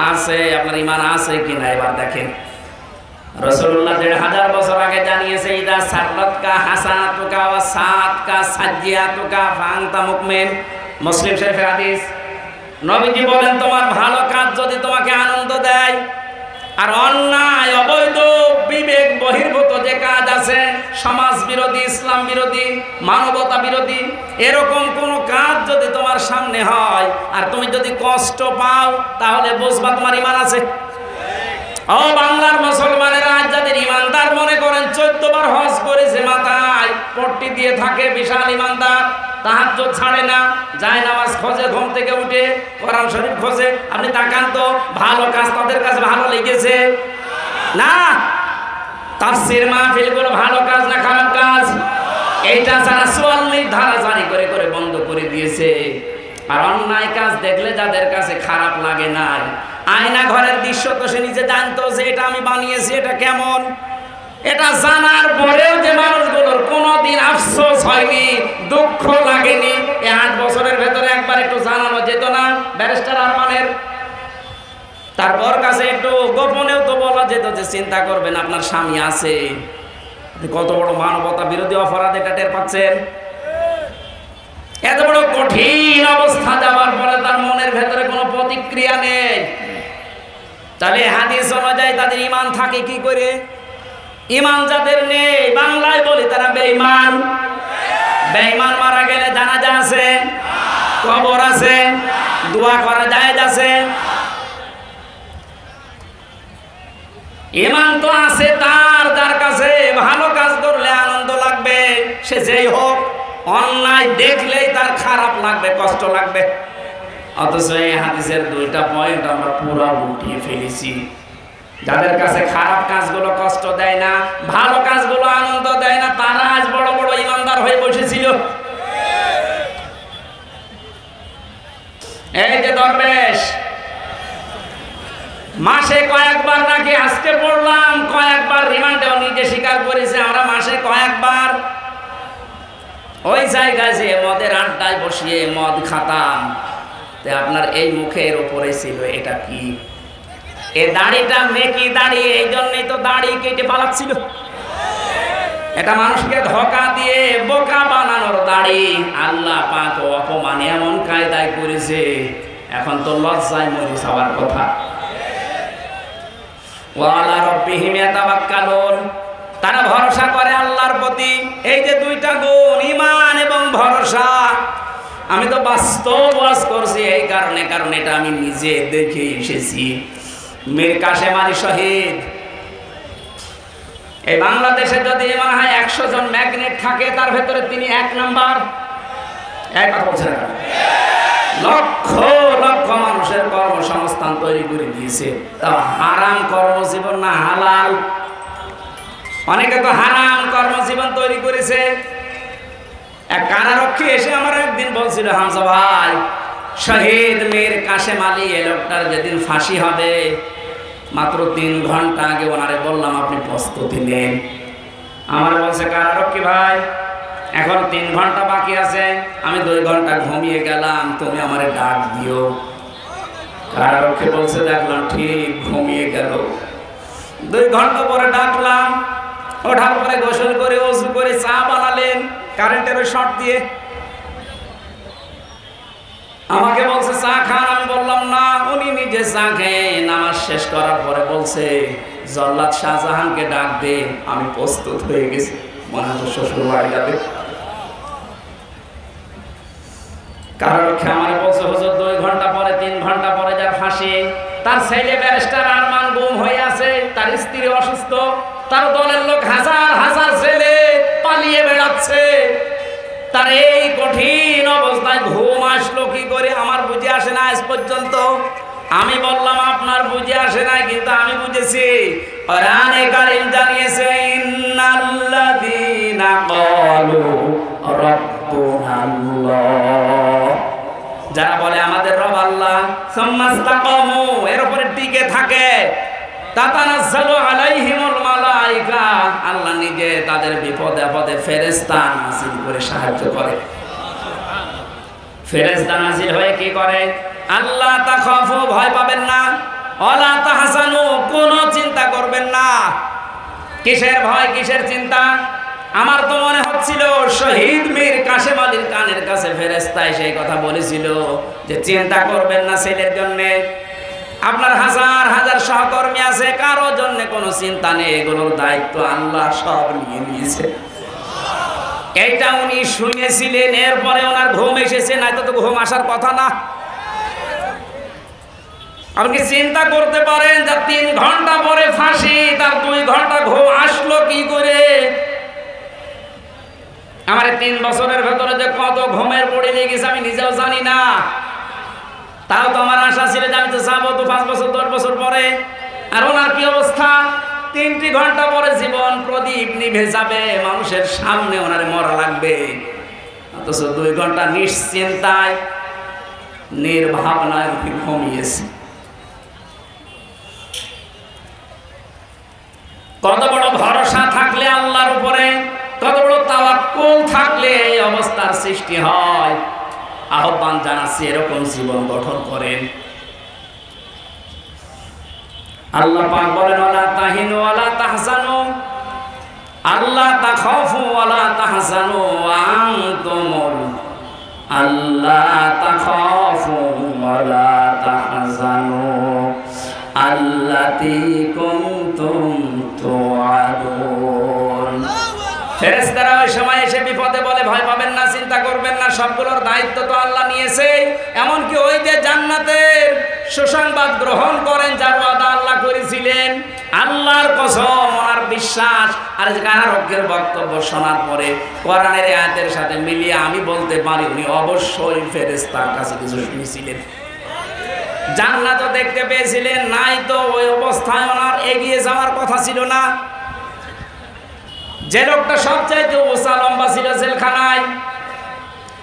আছে, আপনার ঈমান আছে কিনা এবার দেখেন। রাসূলুল্লাহ 1500 বছর আগে জানিয়েছে ইদা সাররাতকা হাসানাতুকা ওয়া সাআতকা সাজ্জিয়াতুকা ফাআনতা মুমিন। মুসলিম শরীফের হাদিস। নবীজি বলেন তোমার ভালো কাজ যদি তোমাকে আনন্দ দেয়, আর অন্যায় অবৈধ বিবেক বহির্ভূত যে কাজ আছে, সমাজ বিরোধী, ইসলাম বিরোধী, মানবতা বিরোধী, এরকম কোন কাজ যদি তোমার সামনে হয় আর তুমি যদি কষ্ট পাও, তাহলে বুঝবা তোমার ঈমান আছে। ও বাংলার মুসলমানেরা, আজ যাদের ইমানদার মনে করেন 14 বার হজ করেছে, মাথায় পট্টি দিয়ে থাকে, বিশাল ইমানদার, তাহাজ্জুদ ছাড়ে না, যায় নামাজ খোঁজে, ঘুম থেকে উঠে কোরআন শরীফ খোঁজে। আপনি তাকান তো, ভালো কাজ তাদের কাছে ভালো লেগেছে না? তাফসীর মাহফিলগুলো ভালো কাজ না খারাপ কাজ? এইটা যারা ৪৪ ধারা জারি করে করে বন্ধ করে দিয়েছে। আর অন্যায় কাজ দেখলে যাদের কাছে খারাপ লাগে না, আয়না ঘরের দৃশ্য তো সে নিজে জানতো যে এটা আমি বানিয়েছি, এটা কেমন। এটা জানার পরেও যে মানুষগুলোর কোনোদিন আফসোস হয়নি, দুঃখ লাগেনি, এই ৮ বছরের ভেতরে একবার একটু জানানো যেত না ব্যারিস্টার আরমানের? তারপর কাছে একটু গোপনেও তো বলা যেত যে চিন্তা করবেন আপনার স্বামী আছে। আপনি কত বড় মানবতা বিরোধী অপরাধ এটা টের পাচ্ছেন? এত বড় কঠিন অবস্থা যাওয়ার পরে তার মনের ভেতরে কোনো প্রতিক্রিয়া নেই। তাহলে হাদিস অনুযায়ী তাদের ঈমান থাকে কি করে? ঈমান যাদের নেই, বাংলায় বলি তারা বেঈমান। বেঈমান মারা গেলে জানাজা আছে, কবর আছে, দোয়া করা জায়েজ আছে। ঈমান তো আছে তার যার কাছে ভালো কাজ করলে আনন্দ লাগবে, সে যেই হোক। অন্যায় দেখলেই তার খারাপ লাগবে, কষ্ট লাগবে। অথচ এই হাদিসের 2টা পয়েন্ট আমরা পুরো উঠিয়ে ফেলেছি। যাদের কাছে খারাপ কাজগুলো কষ্ট দেয় না, ভালো কাজগুলো আনন্দ দেয় না, তারা আজ বড় বড় ইমানদার হয়ে বসেছিল। এই যে দরবেশ মাসে কয়েকবার নাকি, আজকে পড়লাম কয়েকবার রিমান্ডেও নিজে স্বীকার করেছে আমরা মাসে কয়েকবার ওই জায়গায় যে মদের আড্ডায় বসিয়ে মদ খাতাম। আপনার এই মুখের উপরে ছিল এটা কি? এ দাড়িটা মেকি দাড়ি, এই জন্যই তো দাড়ি কেটে পালাচ্ছিল। এটা মানুষকে ধোঁকা দিয়ে বোকা বানানোর দাড়ি। আল্লাহ পাক অপমান এমন কায়দায় করেছে, এখন তো লজ্জায় মরে যাওয়ার কথা। ওয়ালা রাব্বিহিম ইয়াতাওয়াক্কালুন, তারা ভরসা করে আল্লাহর প্রতি। এই যে 2টা গুণ, ঈমান এবং ভরসা, আমি তো বাস্তব ওয়াজ করছি এই কারণে, কারণ এটা আমি নিজে দেখে এসেছি। মীর কাশেম আলী শহীদ, এই বাংলাদেশে যদি মনে হয় 100 জন ম্যাগনেট থাকে, তার ভেতরে তিনি 1 নাম্বার। এক কথা বলছেন, লক্ষ লক্ষ মানুষের কর্মসংস্থান তৈরি করে দিয়েছে। তা হারাম কর্মজীবন না হালাল? অনেকে তো হারাম কর্মজীবন তৈরি করেছে। এক কারারক্ষী এসে আমার একদিন বলছিল, হামজা ভাই, শহীদ মীর কাশেম আলী এই লোকটার যেদিন ফাঁসি হবে, মাত্র 3 ঘন্টা আগে ওনারে বললাম আপনি প্রস্তুতি নেন। আমার বলছে কারারক্ষী ভাই, এখন 3 ঘন্টা বাকি আছে, আমি 2 ঘন্টা ঘুমিয়ে গেলাম, তুমি আমারে ডাক দিও। কারারক্ষী বলছে দেখলাম ঠিক ঘুমিয়ে গেল। 2 ঘন্টা পরে ডাকলাম, ওঠার পরে গোসল করে ওযু করে চা বানালেন কারেন্টের শর্ট দিয়ে। আমাকে বলছে চা খান, আমি বললাম না। উনি নিজে চা খেয়ে নামাজ শেষ করার পরে বলছে জল্লাদ শাহজাহানকে ডাক দে, আমি প্রস্তুত হয়ে গেছি, মনে হয় শ্বশুর বাড়ি যাবে। কারারক্ষী আমার বলছে হুজুর 2 ঘন্টা পরে 3 ঘন্টা পরে যার ফাঁসি, তার ছেলে ব্যারিস্টার আরমান গুম হয়ে আছে, তার স্ত্রী অসুস্থ, তার দলের লোক হাজার হাজার ছেলে পালিয়ে বেড়াচ্ছে। তার এই কঠিন অবস্থায় ঘুম আসলো কি করে আমার বুঝে আসে না আজ পর্যন্ত। আমি বললাম আপনার বুঝে আসে না, কিন্তু আমি বুঝেছি। কোরআনে কারীম জানিয়েছে ইন্নাল্লাযীনা ক্বালু রাব্বুনাল্লাহ, যারা বলে আমাদের রব আল্লাহ, সুম্মাস্তাকামু, এর উপরে টিকে থাকে, তাতানাজ্জালু আলাইহিমুল মালায়েকা, আল্লাহ নিজে তাদের বিপদে আপদে ফেরেশতা নাযিল করে সাহায্য করে। ফেরেশতা নাযিল হয়ে কি করে? আল্লাহ তাখাফু, ভয় পাবেন না, ওয়ালা তাহজানু, কোনো চিন্তা করবেন না। কিসের ভয়, কিসের চিন্তা? আমার তো মনে হচ্ছিল শহীদ মীর কাশেম আলীর কানের কাছে ফেরেশতা সেই কথা বলেছিল যে চিন্তা করবেন না ছেলের জন্য। আপনার হাজার হাজার সহকর্মী আছে, কারোর জন্য কোনো চিন্তা নেই, এগুলোর দায়িত্ব আল্লাহ সব নিয়ে নিয়েছে। এইটা উনি শুনেছিলেন, এরপরে ওনার ঘুম এসেছে, নয়তো তো ঘুম আসার কথা না। আপনি চিন্তা করতে পারেন যে 3 ঘন্টা পরে ফাঁসি, তার 2 ঘন্টা ঘুম আসলো কি করে? আমার 3 বছরের ভেতরে যে কত ঘুমের পড়ে নিয়ে গেছে আমি নিজেও জানি না। তাও তো আমার আশা ছিল যে আমি তো যাবো তো 5 বছর 10 বছর পরে। আর ওনার কি অবস্থা, 3 ঘন্টা পরে জীবন প্রদীপ নিভে যাবে, মানুষের সামনে ওনারে মরা লাগবে, অথচ 2 ঘন্টা নিশ্চিন্তায় নির্ভাবনায় ঘুমিয়েছে। কত বড় ভরসা থাকলে আল্লাহর উপরে, কত বড় তাওয়াক্কুল থাকলে এই অবস্থার সৃষ্টি হয়। আহ্বান জানাচ্ছি এরকম জীবন গঠন করেন। আল্লাহ পাক বলেন ওয়ালা তাহিনু ওয়ালা তাহজানু আল্লাহ তাখাফু ওয়ালা তাহজানু ওয়া আনতুমুল আল্লাহ তাখাফু ওয়ালা তাহজানু আল্লাতী কুনতুম তুআদুন। ফেরেশতারা ওই সময় এসে বিপদে বলে ভয় পাবেন না, চিন্তা করবেন না, সবগুলোর দায়িত্ব তো আল্লাহ নিয়েছে। এমনকি ওই যে জান্নাতের সুসংবাদ গ্রহণ করেন যার ওয়াদা আল্লাহ করেছিলেন, আল্লাহর কসম আর বিশ্বাস। আর কারারক্ষের বক্তব্য শোনার পরে কোরআনের আয়াতের সাথে মিলিয়ে আমি বলতে পারি উনি অবশ্যই ফেরেশতার কাছে কিছু শুনেছিলেন। জান্নাতও দেখতে পেয়েছিলেন, নাই তো ওই অবস্থায় ওনার এগিয়ে যাওয়ার কথা ছিল না। যে লোকটা সবচাইতে উঁচা লম্বা ছিল জেলখানায়,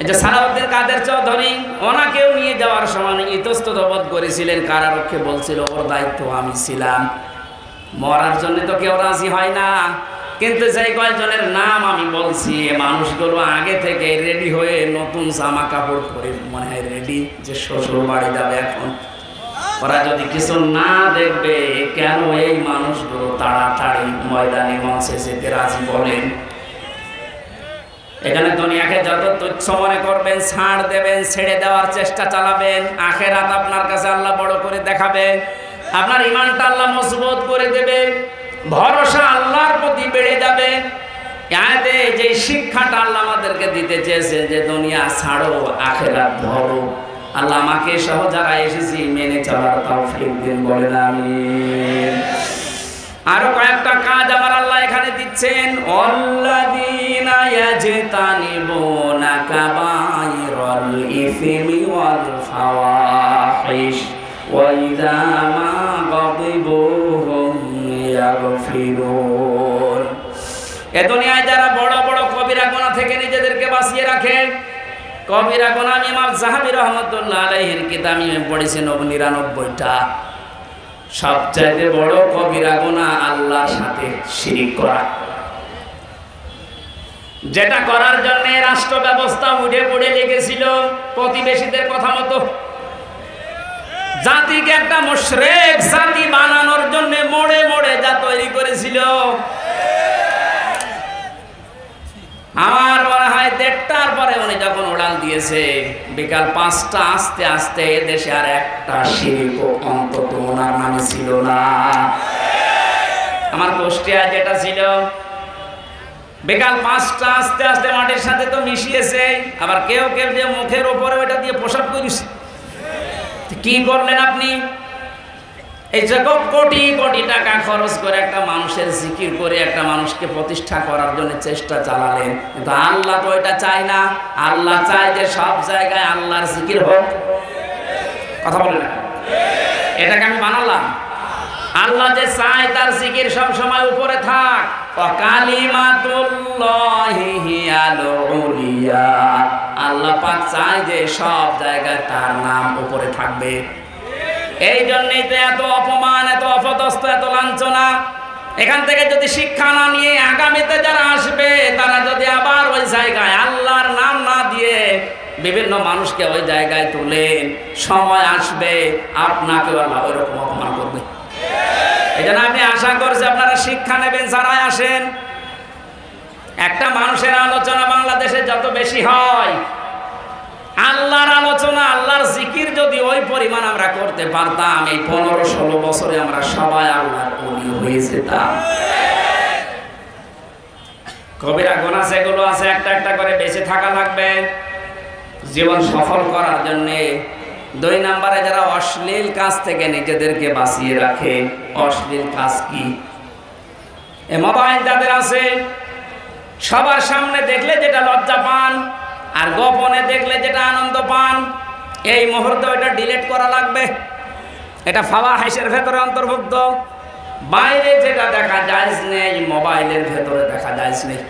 এই যে সালাউদ্দিন কাদের চৌধুরী, ওনাকেও নিয়ে যাওয়ার সময় ইতস্তত বোধ করেছিলেন। কারারক্ষে বলছিল ওর দায়িত্ব আমি ছিলাম। মরার জন্য তো কেউ রাজি হয় না, কিন্তু যে কয়েকজনের নাম আমি বলছি মানুষগুলো আগে থেকে রেডি হয়ে নতুন জামা কাপড় পরে মনে হয় রেডি যে শ্বশুর বাড়ি যাবে এখন। ওরা যদি কিছু না দেখবে, কেন এই মানুষগুলো তাড়াতাড়ি ময়দানে মঞ্চে যেতে রাজি বলেন? এখানে দুনিয়াকে যত তুচ্ছ মনে করবেন, ছাড় দেবেন, ছেড়ে দেওয়ার চেষ্টা চালাবেন, আখেরাত আপনার কাছে আল্লাহ বড় করে দেখাবে, আপনার ঈমানটা আল্লাহ মজবুত করে দেবে, ভরসা আল্লাহর প্রতি বেড়ে যাবে। আয়াতে যে শিক্ষাটা আল্লাহ আমাদেরকে দিতে চেয়েছে যে দুনিয়া ছাড়ো আখেরাত ধরো, আল্লাহ আমাকে সহ যারা এসেছি মেনে চলার তৌফিক দিন, বলেন আমিন। আরো কয়েকটা কাজ আমার আল্লাহ এখানে দিচ্ছেন। আল্লাযীনা ইয়াজতানিবুনা কাবাইরাল ইসমি ওয়াল ফাওয়াহিশ ওয়া ইযা মা গাদিবু হুম ইয়াগফিরুন। এ দুনিয়ায় যারা বড় বড় কবিরা গুনাহ থেকে নিজেদেরকে বাঁচিয়ে রাখে, কবিরা গুনাহ ইমাম যাহাবী রাহমাতুল্লাহ আলাইহির কিতাবে পড়েছেন 99টা। সবচাইতে বড় কবিরা গুনাহ আল্লাহর সাথে শিরিক করা, যেটা করার জন্য রাষ্ট্র ব্যবস্থা উঠে পড়ে লেগেছিল প্রতিবেশীদের কথা মতো। জাতিকে একটা মুশরিক জাতি বানানোর জন্য মোড়ে মোড়ে যা তৈরি করেছিল। আমার মনে হয় 1:30টার পরে উনি যখন উড়াল দিয়েছে, বিকাল 5টা আস্তে আস্তে দেশে আর একটা শিরিক অন্তত ওনার নামে ছিল না। আমার কুষ্টিয়া যেটা ছিল, বিকাল 5টা আস্তে আস্তে মাটির সাথে তো মিশিয়েছে, আবার কেউ কেউ যে মুখের উপরে ওটা দিয়ে প্রসাদ করিস। কি করলেন আপনি? এই যে কোটি কোটি টাকা খরচ করে একটা মানুষের জিকির করে একটা মানুষকে প্রতিষ্ঠা করার জন্য চেষ্টা চালালেন, কিন্তু আল্লাহ তো এটা চায় না। আল্লাহ চায় যে সব জায়গায় আল্লাহর জিকির হোক। কথা বলে না, এটাকে আমি বানালাম। আল্লাহ যে চায় তার জিকির সব সময় উপরে থাক। কালিমাতুল্লাহি হিয়াল উলিয়া, আল্লাহ পাক চায় যে সব জায়গায় তার নাম উপরে থাকবে। এই জন্যই তো এত অপমান, এত অপদস্থ, এত লাঞ্ছনা। এখান থেকে যদি শিক্ষা না নিয়ে আগামীতে যারা আসবে, তারা যদি আবার ওই জায়গায় আল্লাহর নাম না দিয়ে বিভিন্ন মানুষকে ওই জায়গায় তুলেন, সময় আসবে আপনাকেও আল্লাহ ওই রকম অপমান করবে। এই জন্য আপনি আশা করছি আপনারা শিক্ষা নেবেন যারাই আসেন। একটা মানুষের আলোচনা বাংলাদেশে যত বেশি হয়, আল্লাহর আলোচনা, আল্লাহর জিকির যদি ওই পরিমাণ আমরা করতে পারতাম, এই 15-16 বছরে আমরা সবাই আল্লাহর ওলি হয়ে যেতাম। কবিরা গুনাহ যেগুলো আছে একটা একটা করে বেঁচে থাকা লাগবে জীবন সফল করার জন্য। 2 নম্বরে যারা অশ্লীল কাজ থেকে নিজেদেরকে বাঁচিয়ে রাখে। অশ্লীল কাজ কি? মোবাইল যাদের আছে, সবার সামনে দেখলে যেটা লজ্জা পান আর গোপনে দেখলে যেটা আনন্দ পান, এই মুহূর্তে ওইটা ডিলিট করা লাগবে। এটা ফাওয়াহিশের ভেতরে অন্তর্ভুক্ত। বাইরে যেটা দেখা যায় নেই, মোবাইলের ভেতরে দেখা যায় নেই।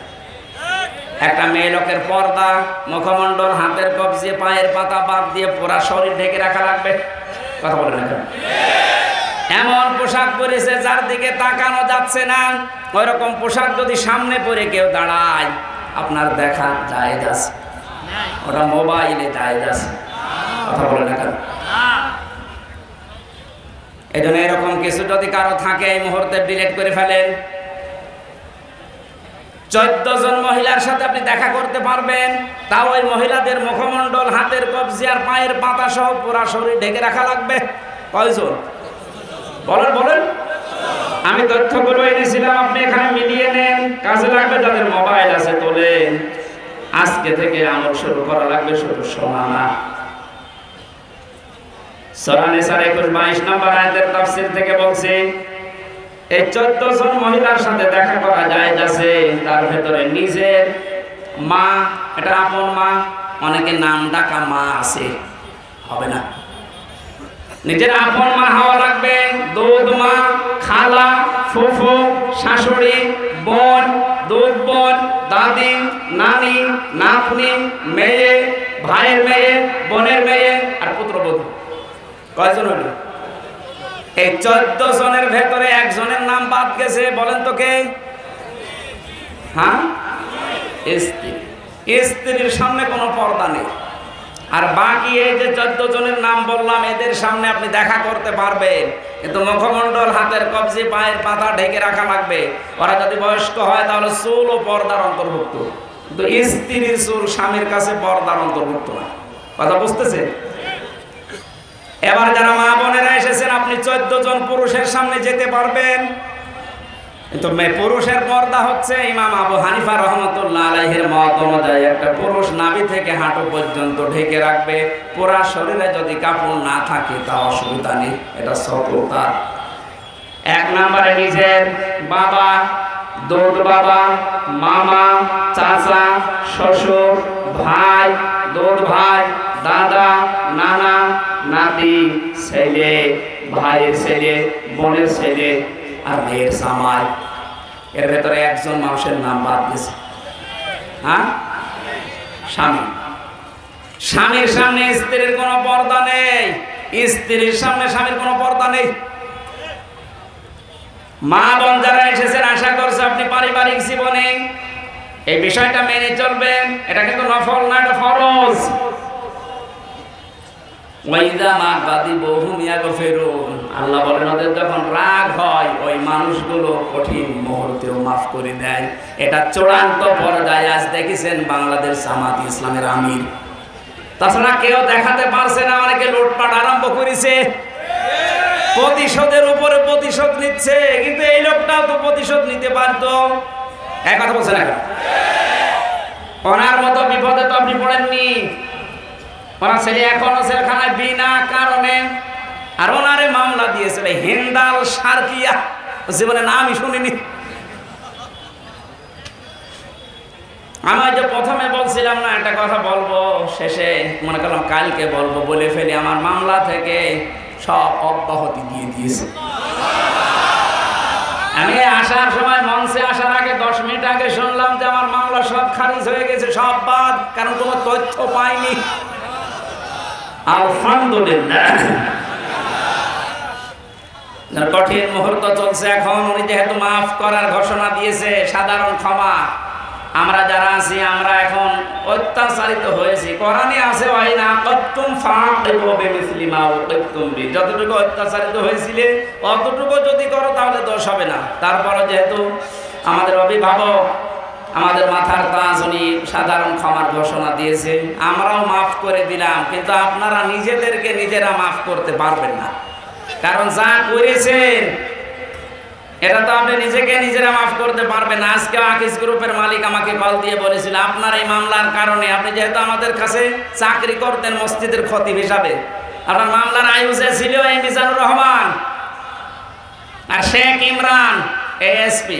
একটা মেয়ে লোকের পর্দা, মুখমণ্ডল, হাতের কবজি, পায়ের পাতা বাদ দিয়ে পুরা শরীর ঢেকে রাখা লাগবে। কথা বলেন না? এমন পোশাক পরেছে যার দিকে তাকানো যাচ্ছে না, ওই রকম পোশাক যদি সামনে পরে কেউ দাঁড়ায়, আপনার দেখা জায়েজ আছে, ওটা মোবাইলে জায়েজ আছে। কথা বলেন না? এই জন্য এরকম কিছু যদি কারো থাকে এই মুহূর্তে ডিলিট করে ফেলেন। 14 জন মহিলার সাথে আপনি দেখা করতে পারবেন, তাও ওই মহিলাদের মুখমণ্ডল, হাতের কবজি আর পায়ের পাতা সহ পুরা শরীর ঢেকে রাখা লাগবে। কয়জন বলেন বলেন? আমি তথ্যগুলো এনেছিলাম, আপনি এখানে মিলিয়ে নেন, কাজে লাগবে। যাদের মোবাইল আছে তোলেন, আজকে থেকে আমল শুরু করা লাগবে, শুধু শোনা না। সূরা নিসার 21-22 নম্বর আয়াতের তাফসীর থেকে বলছি, এই 14 জন মহিলার সাথে দেখা করা জায়েজ আছে। তার ভেতরে নিজের মা, এটা আপন মা, অনেকে নাম ডাকা মা আছে, হবে না। নিজের আপন মা হওয়া লাগবে, দুধ মা, খালা, ফুফু, শাশুড়ি, বোন, দুধ বোন, দাদি, নানি, নাতনি, মেয়ে, ভাইয়ের মেয়ে, বোনের মেয়ে আর পুত্রবধূ। কয়জন হলো? এই 14 জনের ভেতরে একজনের নাম বাদ গেছে, বলেন তো কে? হ্যাঁ, স্ত্রী। স্ত্রীর সামনে কোনো পর্দা নেই। আর বাকি এই যে 14 জনের নাম বললাম, এদের সামনে আপনি দেখা করতে পারবেন, কিন্তু মুখমণ্ডল, হাতের কবজি, পায়ের পাতা ঢেকে রাখা লাগবে। ওরা যদি বয়স্ক হয় তাহলে চুল ও পর্দার অন্তর্ভুক্ত, কিন্তু স্ত্রীর চুল স্বামীর কাছে পর্দার অন্তর্ভুক্ত না। কথা বুঝতেছে? এবার যারা মা বোনেরা এসেছেন, আপনি 14 জন পুরুষের সামনে যেতে পারবেন, কিন্তু পুরুষের পর্দা হচ্ছে ইমাম আবু হানিফা রাহমাতুল্লাহ আলাইহির মত অনুযায়ী একটা পুরুষ নাভি থেকে হাঁটু পর্যন্ত ঢেকে রাখবে। পুরা শরীরে যদি কাপড় না থাকে তা অসুবিধা নেই, এটা সততা। 1 নম্বরে নিজের বাবা, দুধ বাবা, মামা, চাচা, শ্বশুর, ভাই, দুধ ভাই, দাদা, নানা, নাতি, ছেলে, ভাইয়ের ছেলে, বোনের ছেলে আর মেয়ের জামাই। এর ভেতরে একজন মানুষের নাম বাদ গেছে। হ্যাঁ, স্বামী। স্বামীর সামনে স্ত্রীর কোনো পর্দা নেই, স্ত্রীর সামনে স্বামীর কোনো পর্দা নেই। মা বোন যারা এসেছেন, আশা করছে আপনি পারিবারিক জীবনে এই বিষয়টা মেনে চলবেন। এটা কিন্তু নফল না, এটা ফরজ। আল্লাহ বলেন, ওদের যখন রাগ হয় ওই মানুষগুলো কঠিন মুহূর্তেও মাফ করে দেয়। এটা চূড়ান্ত পর্যায়ে আজ দেখেছেন বাংলাদেশ জামাত ইসলামের আমির। তাছাড়া কেউ দেখাতে পারছে না, অনেকে লুটপাট আরম্ভ করেছে, প্রতিশোধের উপরে প্রতিশোধ নিচ্ছে, কিন্তু এই লোকটাও তো প্রতিশোধ নিতে পারতো। এক কথা বলছে না, ওনার মতো বিপদে তো আপনি পড়েননি। ওনার ছেলে এখনো জেলখানায় বিনা কারণে, আর ওনারে মামলা দিয়েছিল হিন্দাল সার্কিয়া, জীবনে নামই শুনিনি। আমি যে প্রথমে বলছিলাম না একটা কথা বলবো, শেষে মনে করলাম কালকে বলবো, বলে ফেলি। আমার মামলা থেকে সব অব্যাহতি দিয়ে দিয়েছে। আমি আসার সময়, মঞ্চে আসার আগে 10 মিনিট আগে শুনলাম যে আমার মামলা সব খারিজ হয়ে গেছে, সব বাদ, কারণ কোনো তথ্য পাইনি। আলহামদুলিল্লাহ। কঠিন মুহূর্ত চলছে এখন। উনি যেহেতু মাফ করার ঘোষণা দিয়েছে, সাধারণ ক্ষমা, আমরা যারা আছি আমরা এখন অত্যাচারিত হয়েছি। কোরআনে আছে, ওয়াইনা আকাবতুম ফাআকিবু বিমিসলি মা উকিবতুম বি, যতটুকু অত্যাচারিত হয়েছিলে অতটুকু যদি করো তাহলে দোষ হবে না। তারপরে যেহেতু আমাদের অভিভাবক, আমাদের মাথার তাজ, উনি সাধারণ ক্ষমার ঘোষণা দিয়েছে, আমরাও মাফ করে দিলাম। কিন্তু আপনারা নিজেদেরকে নিজেরা মাফ করতে পারবেন না, কারণ যা করেছেন এটা তো আপনি নিজেকে নিজেরা মাফ করতে পারবেন না। আজকে আকিস গ্রুপের মালিক আমাকে কল দিয়ে বলেছিল, আপনার এই মামলার কারণে, আপনি যেহেতু আমাদের কাছে চাকরি করতেন মসজিদের খতিব হিসাবে, আপনার মামলার আয়ুষে ছিল এই মিজানুর রহমান আর শেখ ইমরান এএসপি,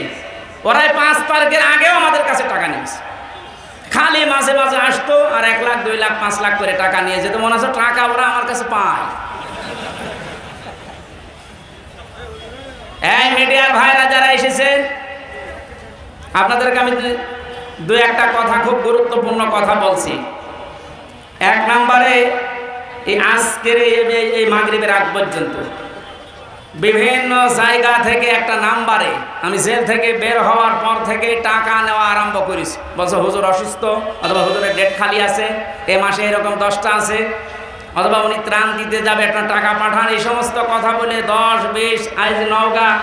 ওরাই 5 তারিখের আগেও আমাদের কাছে টাকা নিয়েছে। খালি মাঝে মাঝে আসতো আর 1 লাখ 2 লাখ 5 লাখ করে টাকা নিয়ে যেত, মনে হচ্ছে টাকা ওরা আমার কাছে পায়। এই মিডিয়ার ভাইরা যারা এসেছেন, আপনাদেরকে আমি 2-1টা কথা, খুব গুরুত্বপূর্ণ কথা বলছি। 1 নম্বরে, এই আজকের এই মাগরিবের আগ পর্যন্ত বিভিন্ন জায়গা থেকে একটা নাম্বারে, আমি জেল থেকে বের হওয়ার পর থেকে টাকা নেওয়া আরম্ভ করেছি। বলছে হুজুর অসুস্থ, অথবা হুজুরের ডেট খালি আছে, এ মাসে এরকম 10টা আছে, অথবা উনি ত্রাণ দিতে যাবে, একটা টাকা পাঠান, এই সমস্ত কথা বলে 10-20। আজ নওগাঁ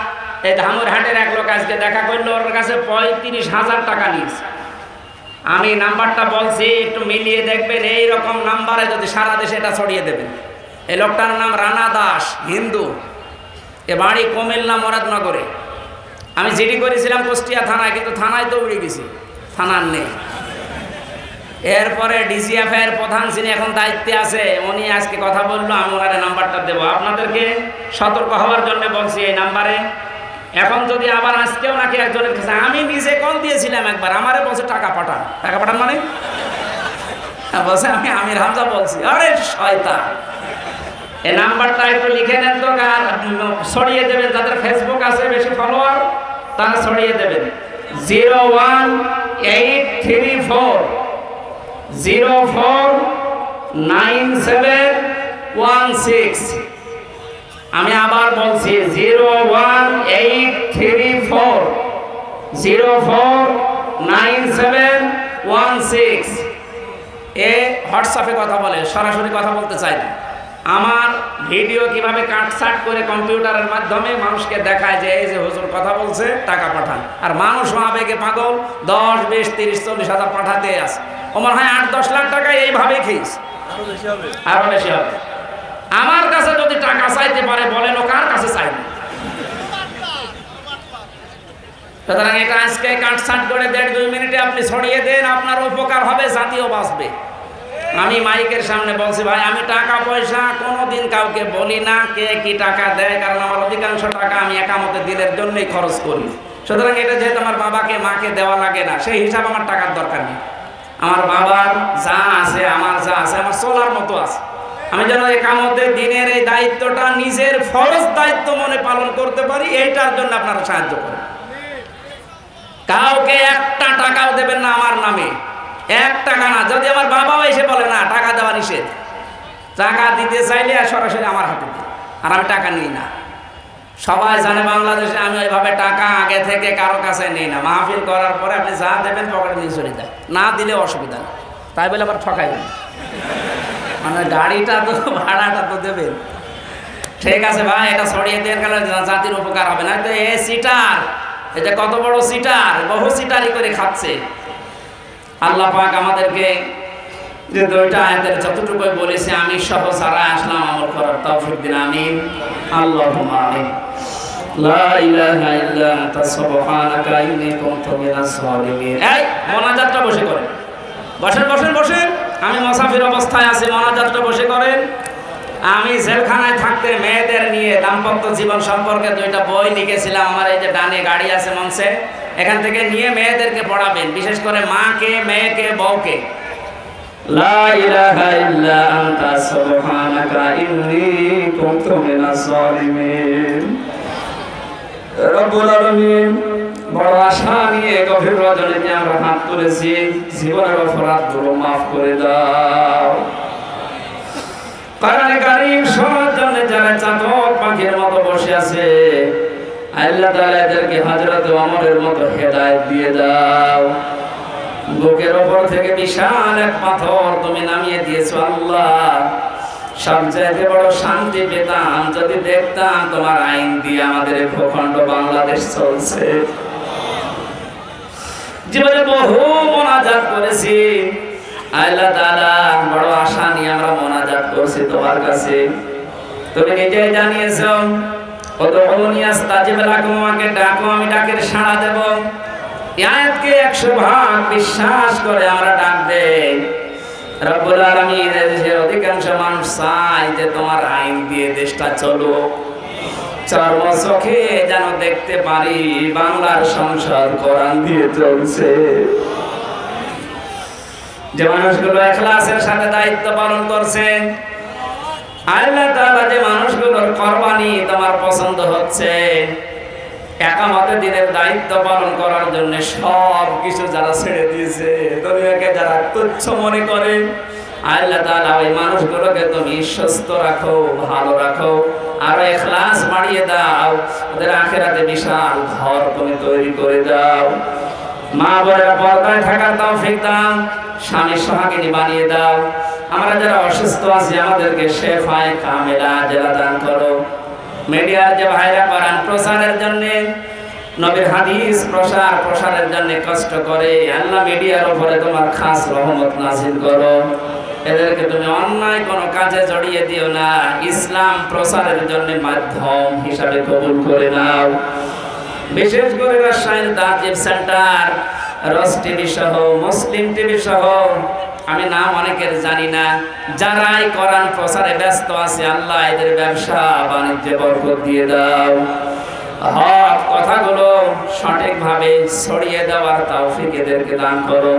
এই ধামুরহাটের এক লোক আজকে দেখা করলো, ওর কাছে 35,000 টাকা নিয়েছে। আমি নাম্বারটা বলছি, একটু মিলিয়ে দেখবেন। এই রকম নাম্বারে যদি সারা দেশে এটা ছড়িয়ে দেবেন। এই লোকটার নাম রানা দাস, হিন্দু, এ বাড়ি কুমিল্লা মুরাদনগরে। আমি জিডি করেছিলাম কুষ্টিয়া থানায়, কিন্তু থানায় তো উড়ে গেছি, থানার নেই। এরপরে ডিজিএফের প্রধান যিনি এখন দায়িত্বে আছে, উনি আজকে কথা বললো, আমি ওনার নাম্বারটা দেবো। আপনাদেরকে সতর্ক হওয়ার জন্য বলছি এই নাম্বারে। এখন যদি আবার আজকেও নাকি একজনের কাছে, আমি নিজে কল দিয়েছিলাম একবার, আমারে বলছে টাকা পাঠান। টাকা পাঠান মানে বলছে আমি আমির হামজা বলছি। আরে শয়তান, এই নাম্বারটা একটু লিখে নেন তো, আর ছড়িয়ে দেবেন। যাদের ফেসবুক আছে বেশি ফলোয়ার, তারা ছড়িয়ে দেবেন। 01834 049716। আমি আবার বলছি 01834 049716। এ হোয়াটসঅ্যাপে কথা বলে, সরাসরি কথা বলতে চাই না। আমার ভিডিও কিভাবে কাটছাট করে কম্পিউটারের মাধ্যমে মানুষকে দেখায় যে এই যে হুজুর কথা বলছে, টাকা পাঠান। আর মানুষ আবেগে পাগল, 10, 20, 30, 40 হাজার পাঠাতে আছে। ও মনে হয় 8-10 লাখ টাকা এইভাবেই খেয়েছে, আরো বেশি হবে। আমার কাছে যদি টাকা চাইতে পারে, বলেন ও কার কাছে চাইবে? সুতরাং এটা আজকে কাটছাট করে 1.5-2 মিনিটে আপনি ছড়িয়ে দেন, আপনার উপকার হবে, জাতিও বাঁচবে। আমি মাইকের সামনে বলছি, ভাই আমি টাকা পয়সা কোনোদিন কাউকে বলি না কে কি টাকা দেয়, কারণ আমার অধিকাংশ টাকা আমি একামতে দিনের জন্যই খরচ করি। সুতরাং এটা যেহেতু আমার বাবাকে মাকে দেওয়া লাগে না, সেই হিসাবে আমার টাকার দরকার নেই। আমার বাবার যা আছে, আমার যা আছে, আমার চলার মতো আছে। আমি যেন একামতে দিনের এই দায়িত্বটা নিজের ফরজ দায়িত্ব মনে পালন করতে পারি, এইটার জন্য আপনারা সাহায্য করেন। কাউকে 1টা টাকাও দেবেন না আমার নামে, 1 টাকা না। যদি আমার বাবাও এসে বলে না টাকা দেওয়া নিষেধ, টাকা দিতে চাইলে সরাসরি আমার হাতে দিন, আর আমি টাকা নিই না। সবাই জানে বাংলাদেশে আমি ওইভাবে টাকা আগে থেকে কারো কাছে নিই না। মাহফিল করার পরে আপনি যা দেবেন পকেটে নিয়ে চলে যায়, না দিলে অসুবিধা নেই। তাই বলে আবার ঠকাইবেন, মানে গাড়িটা তো ভাড়াটা তো দেবেন। ঠিক আছে ভাই, এটা ছড়িয়ে দেন, কারণ জাতির উপকার হবে। না তো এ সিটার, এটা কত বড় সিটার, বহু সিটারি করে খাচ্ছে। আল্লাহ পাক আমাদেরকে যে 2টা আয়াতের যতটুকু বলেছে, আমি সহ সারা আসলাম আমল করার তৌফিক দিন। আমিন, আল্লাহুম্মা আমিন। লা ইলাহা ইল্লা আনতা সুবহানাকা ইন্নী কুনতু মিনাজ জালিমিন। এই মোনাজাতটা বসে করেন, বসেন বসেন বসেন। আমি মুসাফির অবস্থায় আছি, মোনাজাতটা বসে করেন। আমি জেলখানায় থাকতে মেয়েদের নিয়ে দাম্পত্য জীবন সম্পর্কে 2টা বই লিখেছিলাম। আমার এই যে ডানে গাড়ি আছে মঞ্চে, এখান থেকে নিয়ে মেয়েদেরকে পড়াবেন, বিশেষ করে মাকে, মেয়েকে, বউকে। লা ইলাহা ইল্লা আনতা সুবহানাকা ইন্নী কুনতু মিনাজ জালিমিন। রব্বুল আলামিন, বড় আশা নিয়ে গভীর রজনীতে আমরা হাত তুলেছি, জীবনের অপরাধগুলো মাফ করে দাও। কোরআনে কারীম শোনার জন্য যারা চাতক পাখির মতো বসে আছে, আল্লাহ তাআলা এদেরকে হযরত ওমরের মতো হেদায়েত দিয়ে দাও। বুকের উপর থেকে বিশাল এক পাথর তুমি নামিয়ে দিয়েছো আল্লাহ। সবচেয়ে বড় শান্তি পেতাম যদি দেখতাম তোমার আইন দিয়ে আমাদের ভূখণ্ড বাংলাদেশ চলছে। জীবনে বহু মোনাজাত করেছি আল্লাহ তাআলা, বড় আশা নিয়ে আমরা মোনাজাত করছি তোমার কাছে। তুমি নিজেই জানিয়েছো, উদউনি আস্তাজিব লাকুম, আমাকে ডাকো আমি ডাকের সাড়া দেব। এই আয়াতকে 100 ভাগ বিশ্বাস করে আমরা ডাক দেই। রব্বুল আলামিন, দেশের অধিকাংশ মানুষ চায় যে তোমার আইন দিয়ে দেশটা চলুক, চর্ম চোখে যেন দেখতে পারি বাংলার সংসার কোরআন দিয়ে চলছে। যে মানুষগুলো ইখলাসের সাথে দায়িত্ব পালন করছে, আল্লাহ তাআলা যে মানুষগুলোর কুরবানি তোমার পছন্দ হচ্ছে, একামতে দিনের দায়িত্ব পালন করার জন্য সব কিছু যারা ছেড়ে দিয়েছে, দুনিয়াকে যারা তুচ্ছ মনে করে, আল্লাহ তাআলা ওই মানুষগুলোকে তুমি সুস্থ রাখো, ভালো রাখো, আর ইখলাস বাড়িয়ে দাও, ওদের আখিরাতে বিশাল ঘর তুমি তৈরি করে দাও। মা বোনেরা পর্দায় থাকার তৌফিক দাও, স্বামী সোহাগিনী বানিয়ে দাও। আমরা যারা অসুস্থ আছি আমাদেরকে শেফায়ে কামেলা আজেলা দান করো। মিডিয়ার যে ভাইরা কোরআন প্রচারের জন্য, নবীর হাদিস প্রসারের জন্য কষ্ট করে, আল্লাহ মিডিয়ার উপরে তোমার খাস রহমত নাযিল করো। এদেরকে তুমি অন্যায় কোনো কাজে জড়িয়ে দিও না, ইসলাম প্রচারের জন্য মাধ্যম হিসাবে কবুল করে নাও। বিশেষ করে রাজশাহীর তাজিব সেন্টার, রস টিভি সহ, মুসলিম টিভি সহ, আমি নাম অনেকের জানি না, যারাই কোরআন প্রচারে ব্যস্ত আছে, আল্লাহ এদের ব্যবসা বাণিজ্যে বরকত দিয়ে দাও। হক কথাগুলো সঠিকভাবে ছড়িয়ে দেওয়ার তৌফিক এদেরকে দান করো।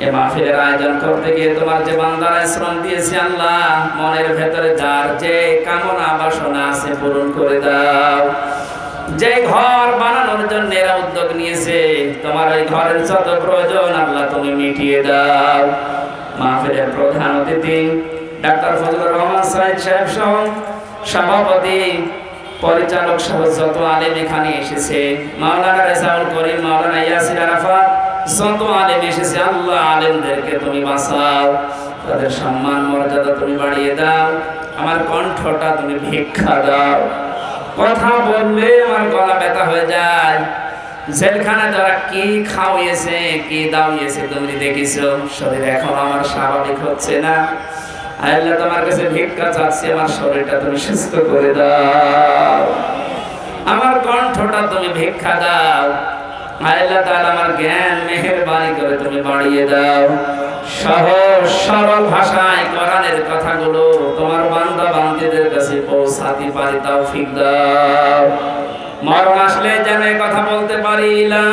এ মাহফিলের আয়োজন করতে গিয়ে তোমার যে বান্দারা শ্রম দিয়েছে, আল্লাহ মনের ভেতরে যার যে কামনা বাসনা আছে পূরণ করে দাও। যে ঘর বানানোর জন্য এরা উদ্যোগ নিয়েছে, তোমার ওই ঘরের যত প্রয়োজন আল্লাহ তুমি মিটিয়ে দাও। মাহফিলের প্রধান অতিথি ডাক্তার ফজলুর রহমান সাহেব সহ সভাপতি, পরিচালক সহ যত আলেম এখানে এসেছে, মাওলানা রেজাউল করিম, মাওলানা ইয়াসির আরাফাত, যত আলেম এসেছে, আল্লাহ আলেমদেরকে তুমি বাঁচাও, তাদের সম্মান মর্যাদা তুমি বাড়িয়ে দাও। আমার কণ্ঠটা তুমি ভিক্ষা দাও, কথা বললে আমার গলা ব্যথা হয়ে যায়। জেলখানায় তারা কি খাওয়িয়েছে, কি দাওয়িয়েছে তুমি দেখেছো, শরীর এখন আমার স্বাভাবিক হচ্ছে না। আল্লাহ তোমার কাছে ভিক্ষা চাচ্ছি, আমার শরীরটা তুমি সুস্থ করে দাও, আমার কণ্ঠটা তুমি ভিক্ষা দাও। আল্লাহ তাআলা আমার জ্ঞান মেহেরবানি করে তুমি বাড়িয়ে দাও। সহজ সরল ভাষায় কোরআনের কথাগুলো তোমার বান্দা বান্দীদের কাছে পৌঁছাতে পারি তৌফিক দাও। মরণ আসলে যেন কথা বলতে পারি, লা